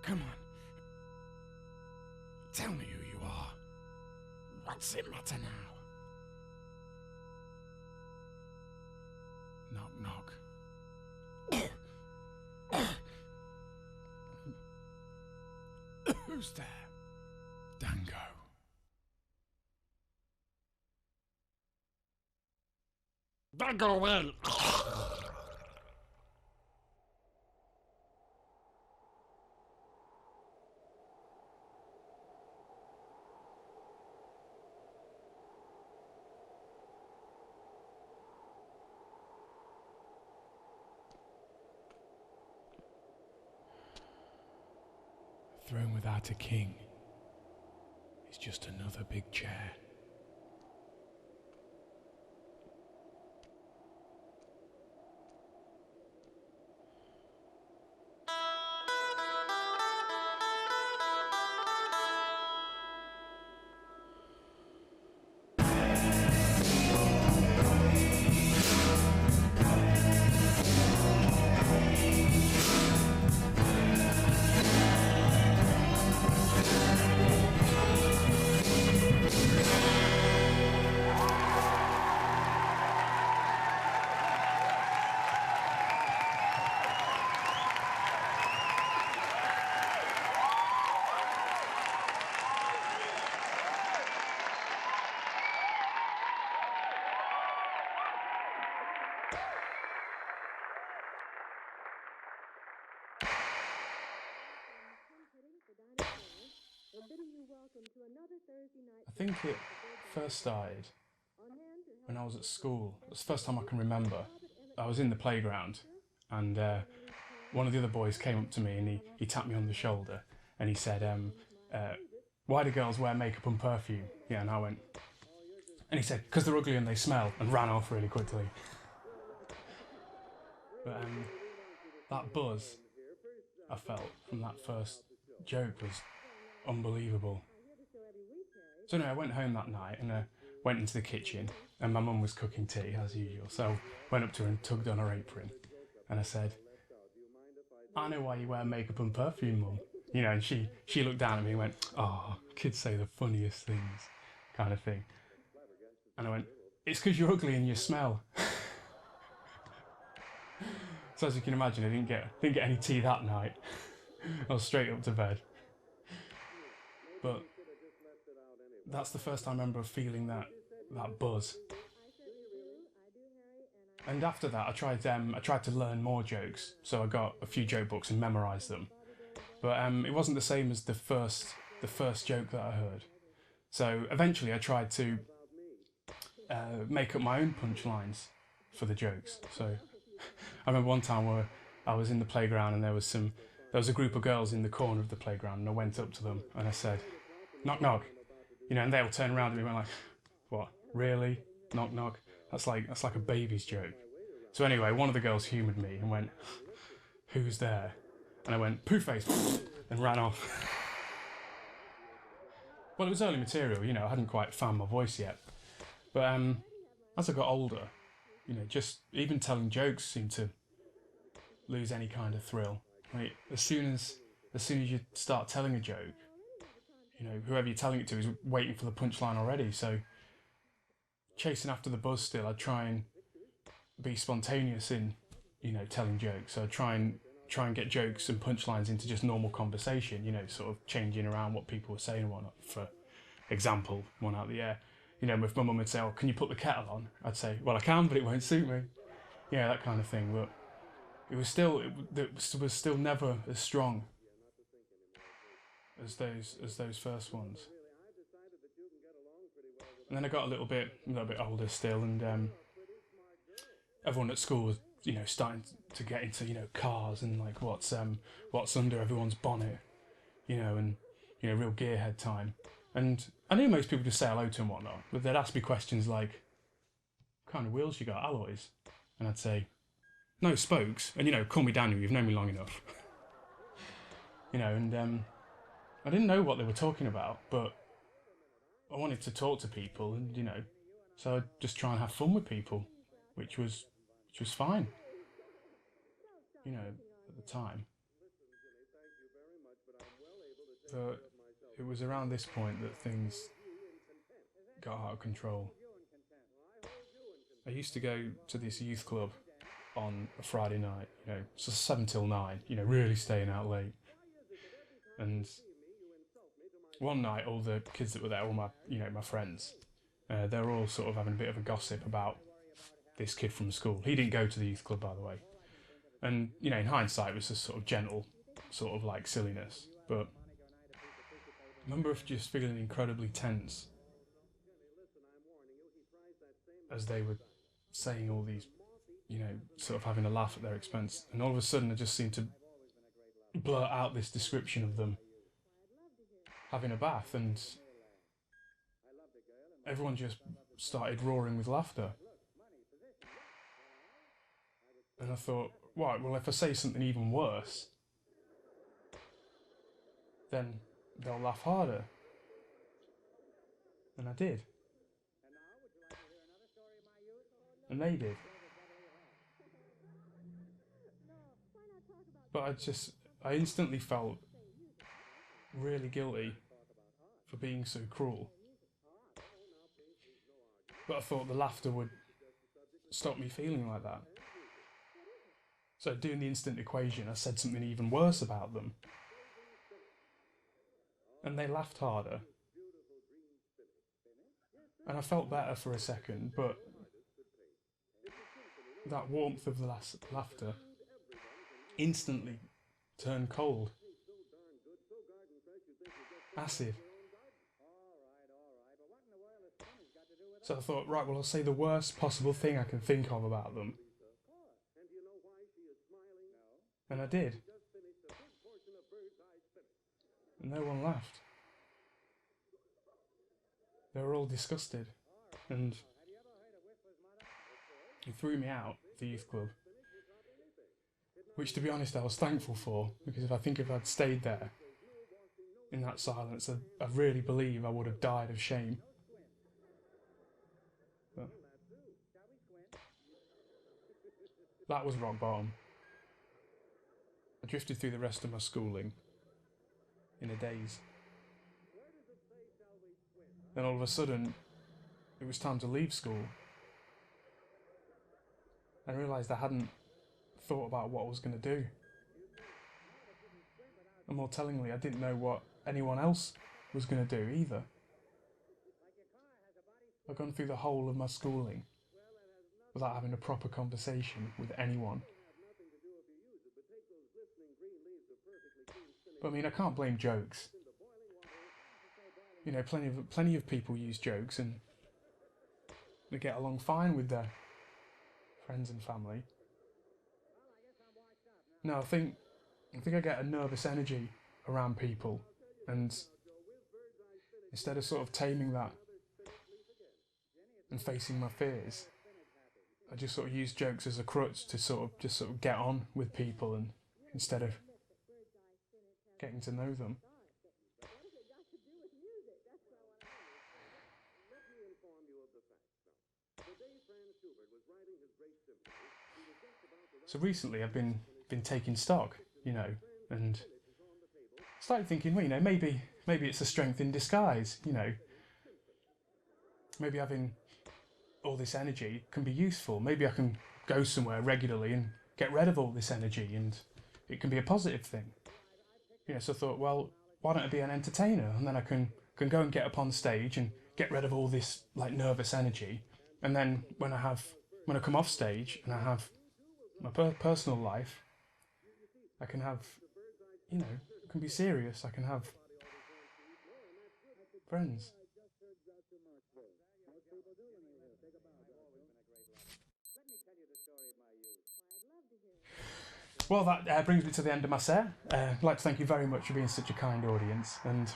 Come on. Tell me who you are. What's it matter now? Knock, knock. Who's there? Django. Django will. A throne without a king is just another big chair. I think it first started when I was at school. It was the first time I can remember. I was in the playground and one of the other boys came up to me and he tapped me on the shoulder and he said, why do girls wear makeup and perfume? Yeah, and I went, and he said, because they're ugly and they smell, and ran off really quickly. But that buzz, I felt from that first joke was unbelievable. So anyway, I went home that night and I went into the kitchen and my mum was cooking tea as usual. So I went up to her and tugged on her apron and I said, "I know why you wear makeup and perfume, Mum." You know, and she looked down at me and went, "Oh, kids say the funniest things," kind of thing. And I went, "It's because you're ugly and you smell." So as you can imagine, I didn't get any tea that night. I was straight up to bed. But that's the first time I remember feeling that buzz. And after that, I tried to learn more jokes. So I got a few joke books and memorised them. But it wasn't the same as the first joke that I heard. So eventually, I tried to make up my own punchlines for the jokes. So I remember one time where I was in the playground and there was a group of girls in the corner of the playground, and I went up to them and I said, "Knock knock," you know, and they all turned around at me and went like, "What? Really? Knock knock? That's like a baby's joke." So anyway, one of the girls humoured me and went, "Who's there?" And I went, "Pooh face," and ran off. Well, it was early material, you know, I hadn't quite found my voice yet. But as I got older, you know, just even telling jokes seemed to lose any kind of thrill. Like, as soon as you start telling a joke, you know, whoever you're telling it to is waiting for the punchline already. So chasing after the buzz still, I'd try and be spontaneous in, you know, telling jokes. So I'd try and get jokes and punchlines into just normal conversation, you know, sort of changing around what people were saying and whatnot. For example, one out of the air, you know, if my mum would say, "Oh, can you put the kettle on?" I'd say, "Well, I can, but it won't suit me." Yeah, that kind of thing. But it was still never as strong as those first ones. And then I got a little bit older still, and everyone at school was, you know, starting to get into, you know, cars and like what's under everyone's bonnet, you know, and, you know, real gearhead time. And I knew most people just say hello to and whatnot, but they'd ask me questions like, "What kind of wheels you got, alloys?" And I'd say, "No, spokes." And, you know, "Call me Daniel, you've known me long enough." You know, and I didn't know what they were talking about, but I wanted to talk to people, and, you know, so I'd just try and have fun with people, which was fine, you know, at the time. But it was around this point that things got out of control. I used to go to this youth club on a Friday night, you know, so 7 till 9, you know, really staying out late. And one night, all the kids that were there, all my friends, they were all sort of having a bit of a gossip about this kid from school. He didn't go to the youth club, by the way. And, you know, in hindsight, it was just sort of gentle, sort of like silliness. But I remember just feeling incredibly tense as they were saying all these, you know, sort of having a laugh at their expense. And all of a sudden, I just seemed to blurt out this description of them having a bath, and everyone just started roaring with laughter. And I thought, right, well, if I say something even worse, then they'll laugh harder. And I did. And they did. But I instantly felt really guilty for being so cruel. But I thought the laughter would stop me feeling like that. So doing the instant equation, I said something even worse about them. And they laughed harder. And I felt better for a second, but that warmth of the laughter instantly turned cold. Acid. So I thought, right, well, I'll say the worst possible thing I can think of about them. And I did. And no one laughed. They were all disgusted. And it threw me out of the youth club. which to be honest I was thankful for, because if I'd stayed there in that silence, I really believe I would have died of shame. But that was rock bottom. I drifted through the rest of my schooling in a daze. Then all of a sudden, it was time to leave school. I realised I hadn't thought about what I was going to do. And more tellingly, I didn't know what anyone else was going to do either. I'd gone through the whole of my schooling without having a proper conversation with anyone. But I mean, I can't blame jokes. You know, plenty of people use jokes and they get along fine with their friends and family. No, I think I get a nervous energy around people, and instead of sort of taming that and facing my fears, I just sort of use jokes as a crutch to sort of get on with people, and instead of getting to know them. So recently I've been taking stock, you know, and started thinking, well, you know, maybe it's a strength in disguise, you know. Maybe having all this energy can be useful. Maybe I can go somewhere regularly and get rid of all this energy, and it can be a positive thing. You know, so I thought, well, why don't I be an entertainer? And then I can go and get up on stage and get rid of all this like nervous energy. And then when I come off stage and I have my personal life, I can have, you know, it can be serious. I can have friends. Well, that brings me to the end of my set. I'd like to thank you very much for being such a kind audience, and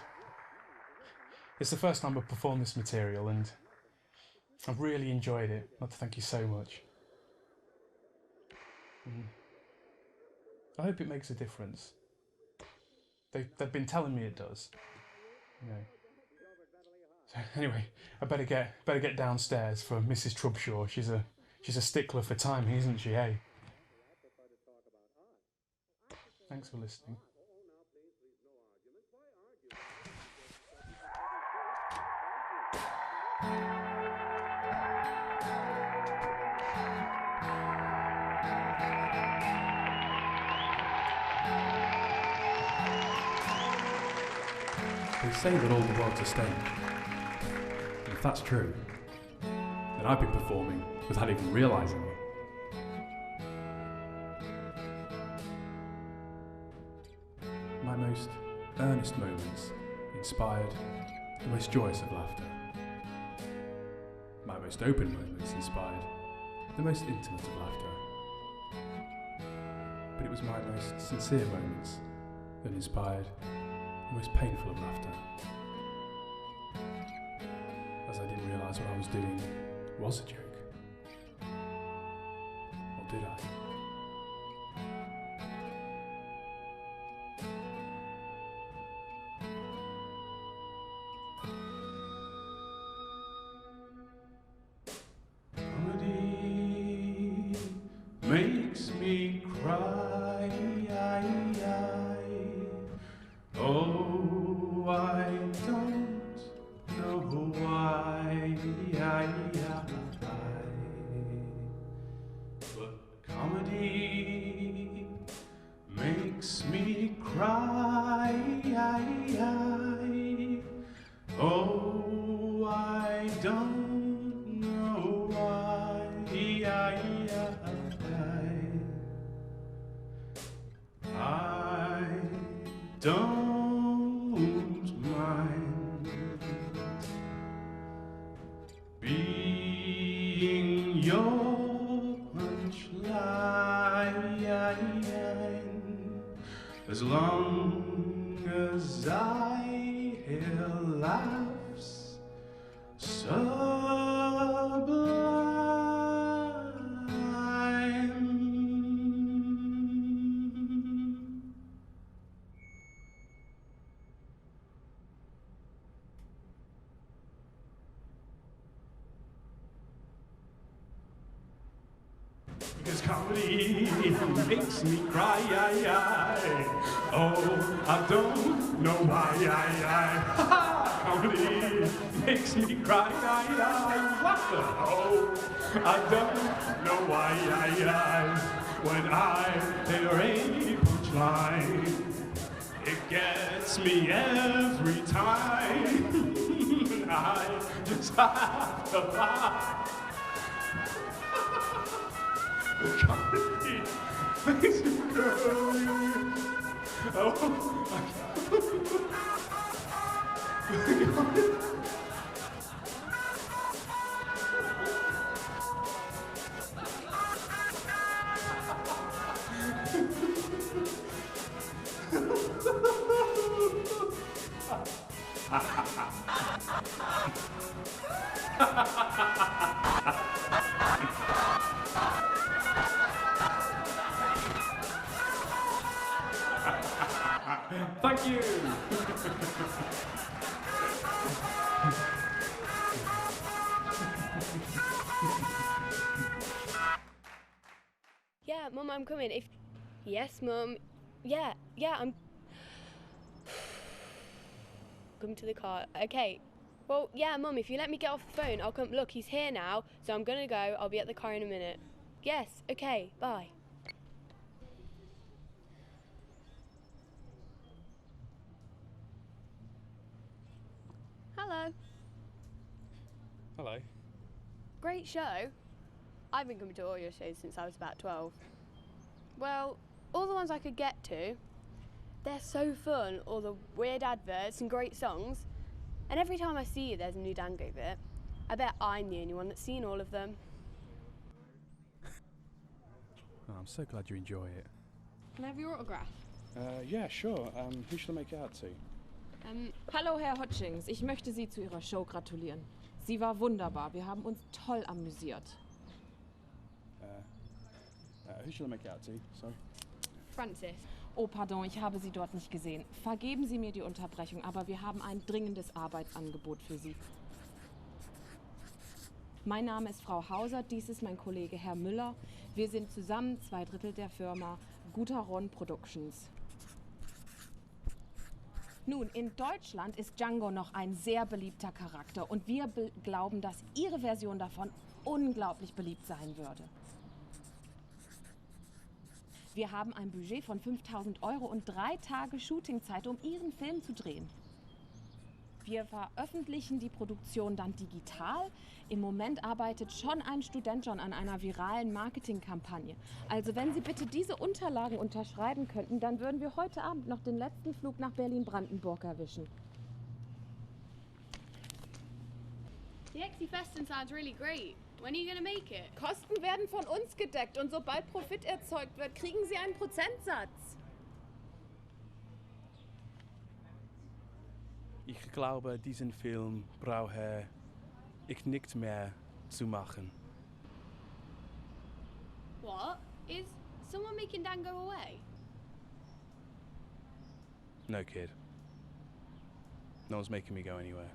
it's the first time I've performed this material, and I've really enjoyed it. I'd like to thank you so much. I hope it makes a difference. They've been telling me it does. You know. So anyway, I better get downstairs for Mrs. Trubshaw. She's a stickler for timing, isn't she? Hey. Thanks for listening. They say that all the world's a stage. And if that's true, then I've been performing without even realising it. My most earnest moments inspired the most joyous of laughter. My most open moments inspired the most intimate of laughter. But it was my most sincere moments that inspired the most painful of laughter. As I didn't realise what I was doing was a joke. Or did I? Comedy makes me cry. Oh, I don't know why. But comedy makes me cry. Oh, I don't know why. I don't mind being your punchline as long as I hear laughs sublime. 'cause comedy makes me cry. Oh, I don't know why. Comedy makes me cry. What the? Oh, I don't know why. When I hear a punchline, it gets me every time. I just have to laugh. Comedy makes me cry. Oh, thank you. Yeah, Mum, I'm coming. If yes, Mum. Yeah, I'm coming to the car. Okay. Well, yeah, Mum, if you let me get off the phone, I'll come. Look, he's here now, so I'm gonna go. I'll be at the car in a minute. Yes, okay, bye. Hello. Hello. Great show. I've been coming to all your shows since I was about 12. Well, all the ones I could get to, they're so fun, all the weird adverts and great songs. And every time I see you, there's a new Django bit. I bet I'm the only one that's seen all of them. Oh, I'm so glad you enjoy it. Can I have your autograph? Yeah, sure. Who should I make it out to? Hallo, Herr Hutchings. Ich möchte Sie zu Ihrer Show gratulieren. Sie war wunderbar. Wir haben uns toll amüsiert. Who should I make it out to? Sorry. Francis. Oh, pardon, ich habe Sie dort nicht gesehen. Vergeben Sie mir die Unterbrechung, aber wir haben ein dringendes Arbeitsangebot für Sie. Mein Name ist Frau Hauser, dies ist mein Kollege Herr Müller. Wir sind zusammen 2/3 der Firma Gutaron Productions. Nun, in Deutschland ist Django noch ein sehr beliebter Charakter und wir glauben, dass Ihre Version davon unglaublich beliebt sein würde. Wir haben ein Budget von 5.000 € und 3 Tage Shootingzeit, um Ihren Film zu drehen. Wir veröffentlichen die Produktion dann digital. Im Moment arbeitet schon ein Student an einer viralen Marketingkampagne. Also wenn Sie bitte diese Unterlagen unterschreiben könnten, dann würden wir heute Abend noch den letzten Flug nach Berlin-Brandenburg erwischen. The Exifestern sounds really great. When are you gonna make it? Kosten werden von uns gedeckt und sobald Profit erzeugt wird, kriegen Sie einen Prozentsatz. Ich glaube, diesen Film brauche ich nicht mehr zu machen. What? Is someone making Django away? No, kid. No one's making me go anywhere.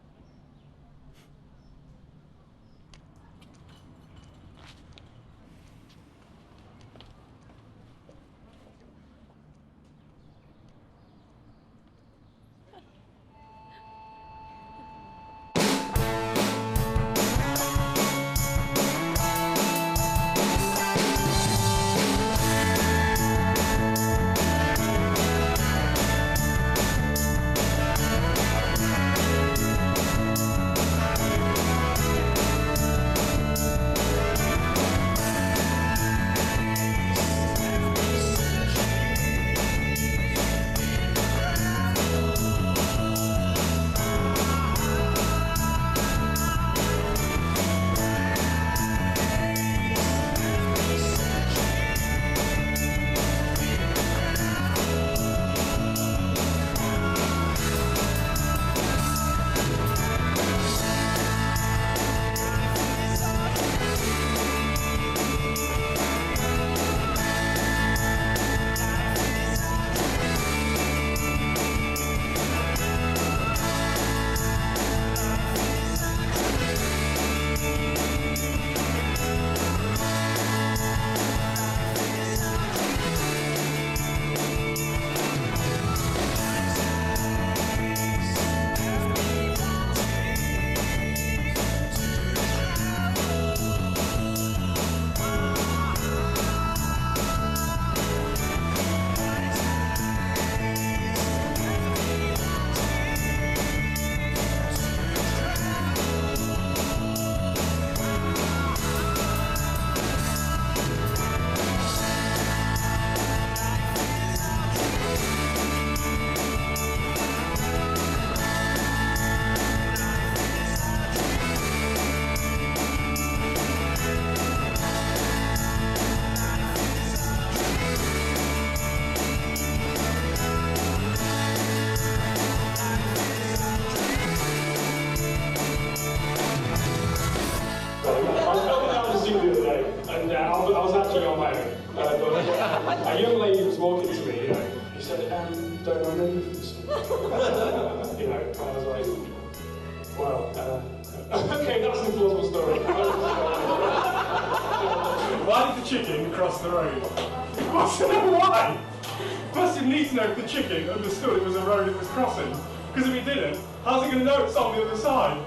A young lady was walking to me, you know, she said, don't I know you from school? You know, and I was like, well, okay, that's an implausible story. Why did the chicken cross the road? I want to know why! First you need to know if the chicken understood it was a road it was crossing. Because if he didn't, how's he going to know it's on the other side?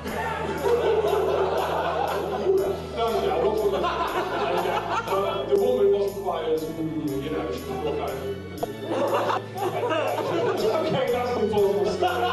The woman wasn't quite as, you know, she was more kind of... Okay, that's an implausible story.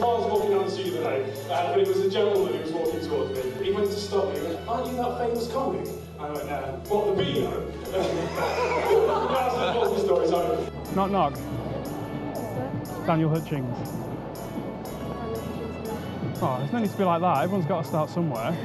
I was walking down the street the other day, but it was a gentleman who was walking towards me. He went to stop me. He went, aren't you that famous comic? I went, what, the Beano? That's an implausible story, sorry. Knock knock. Daniel Hutchings. Oh, there's no need to be like that. Everyone's got to start somewhere.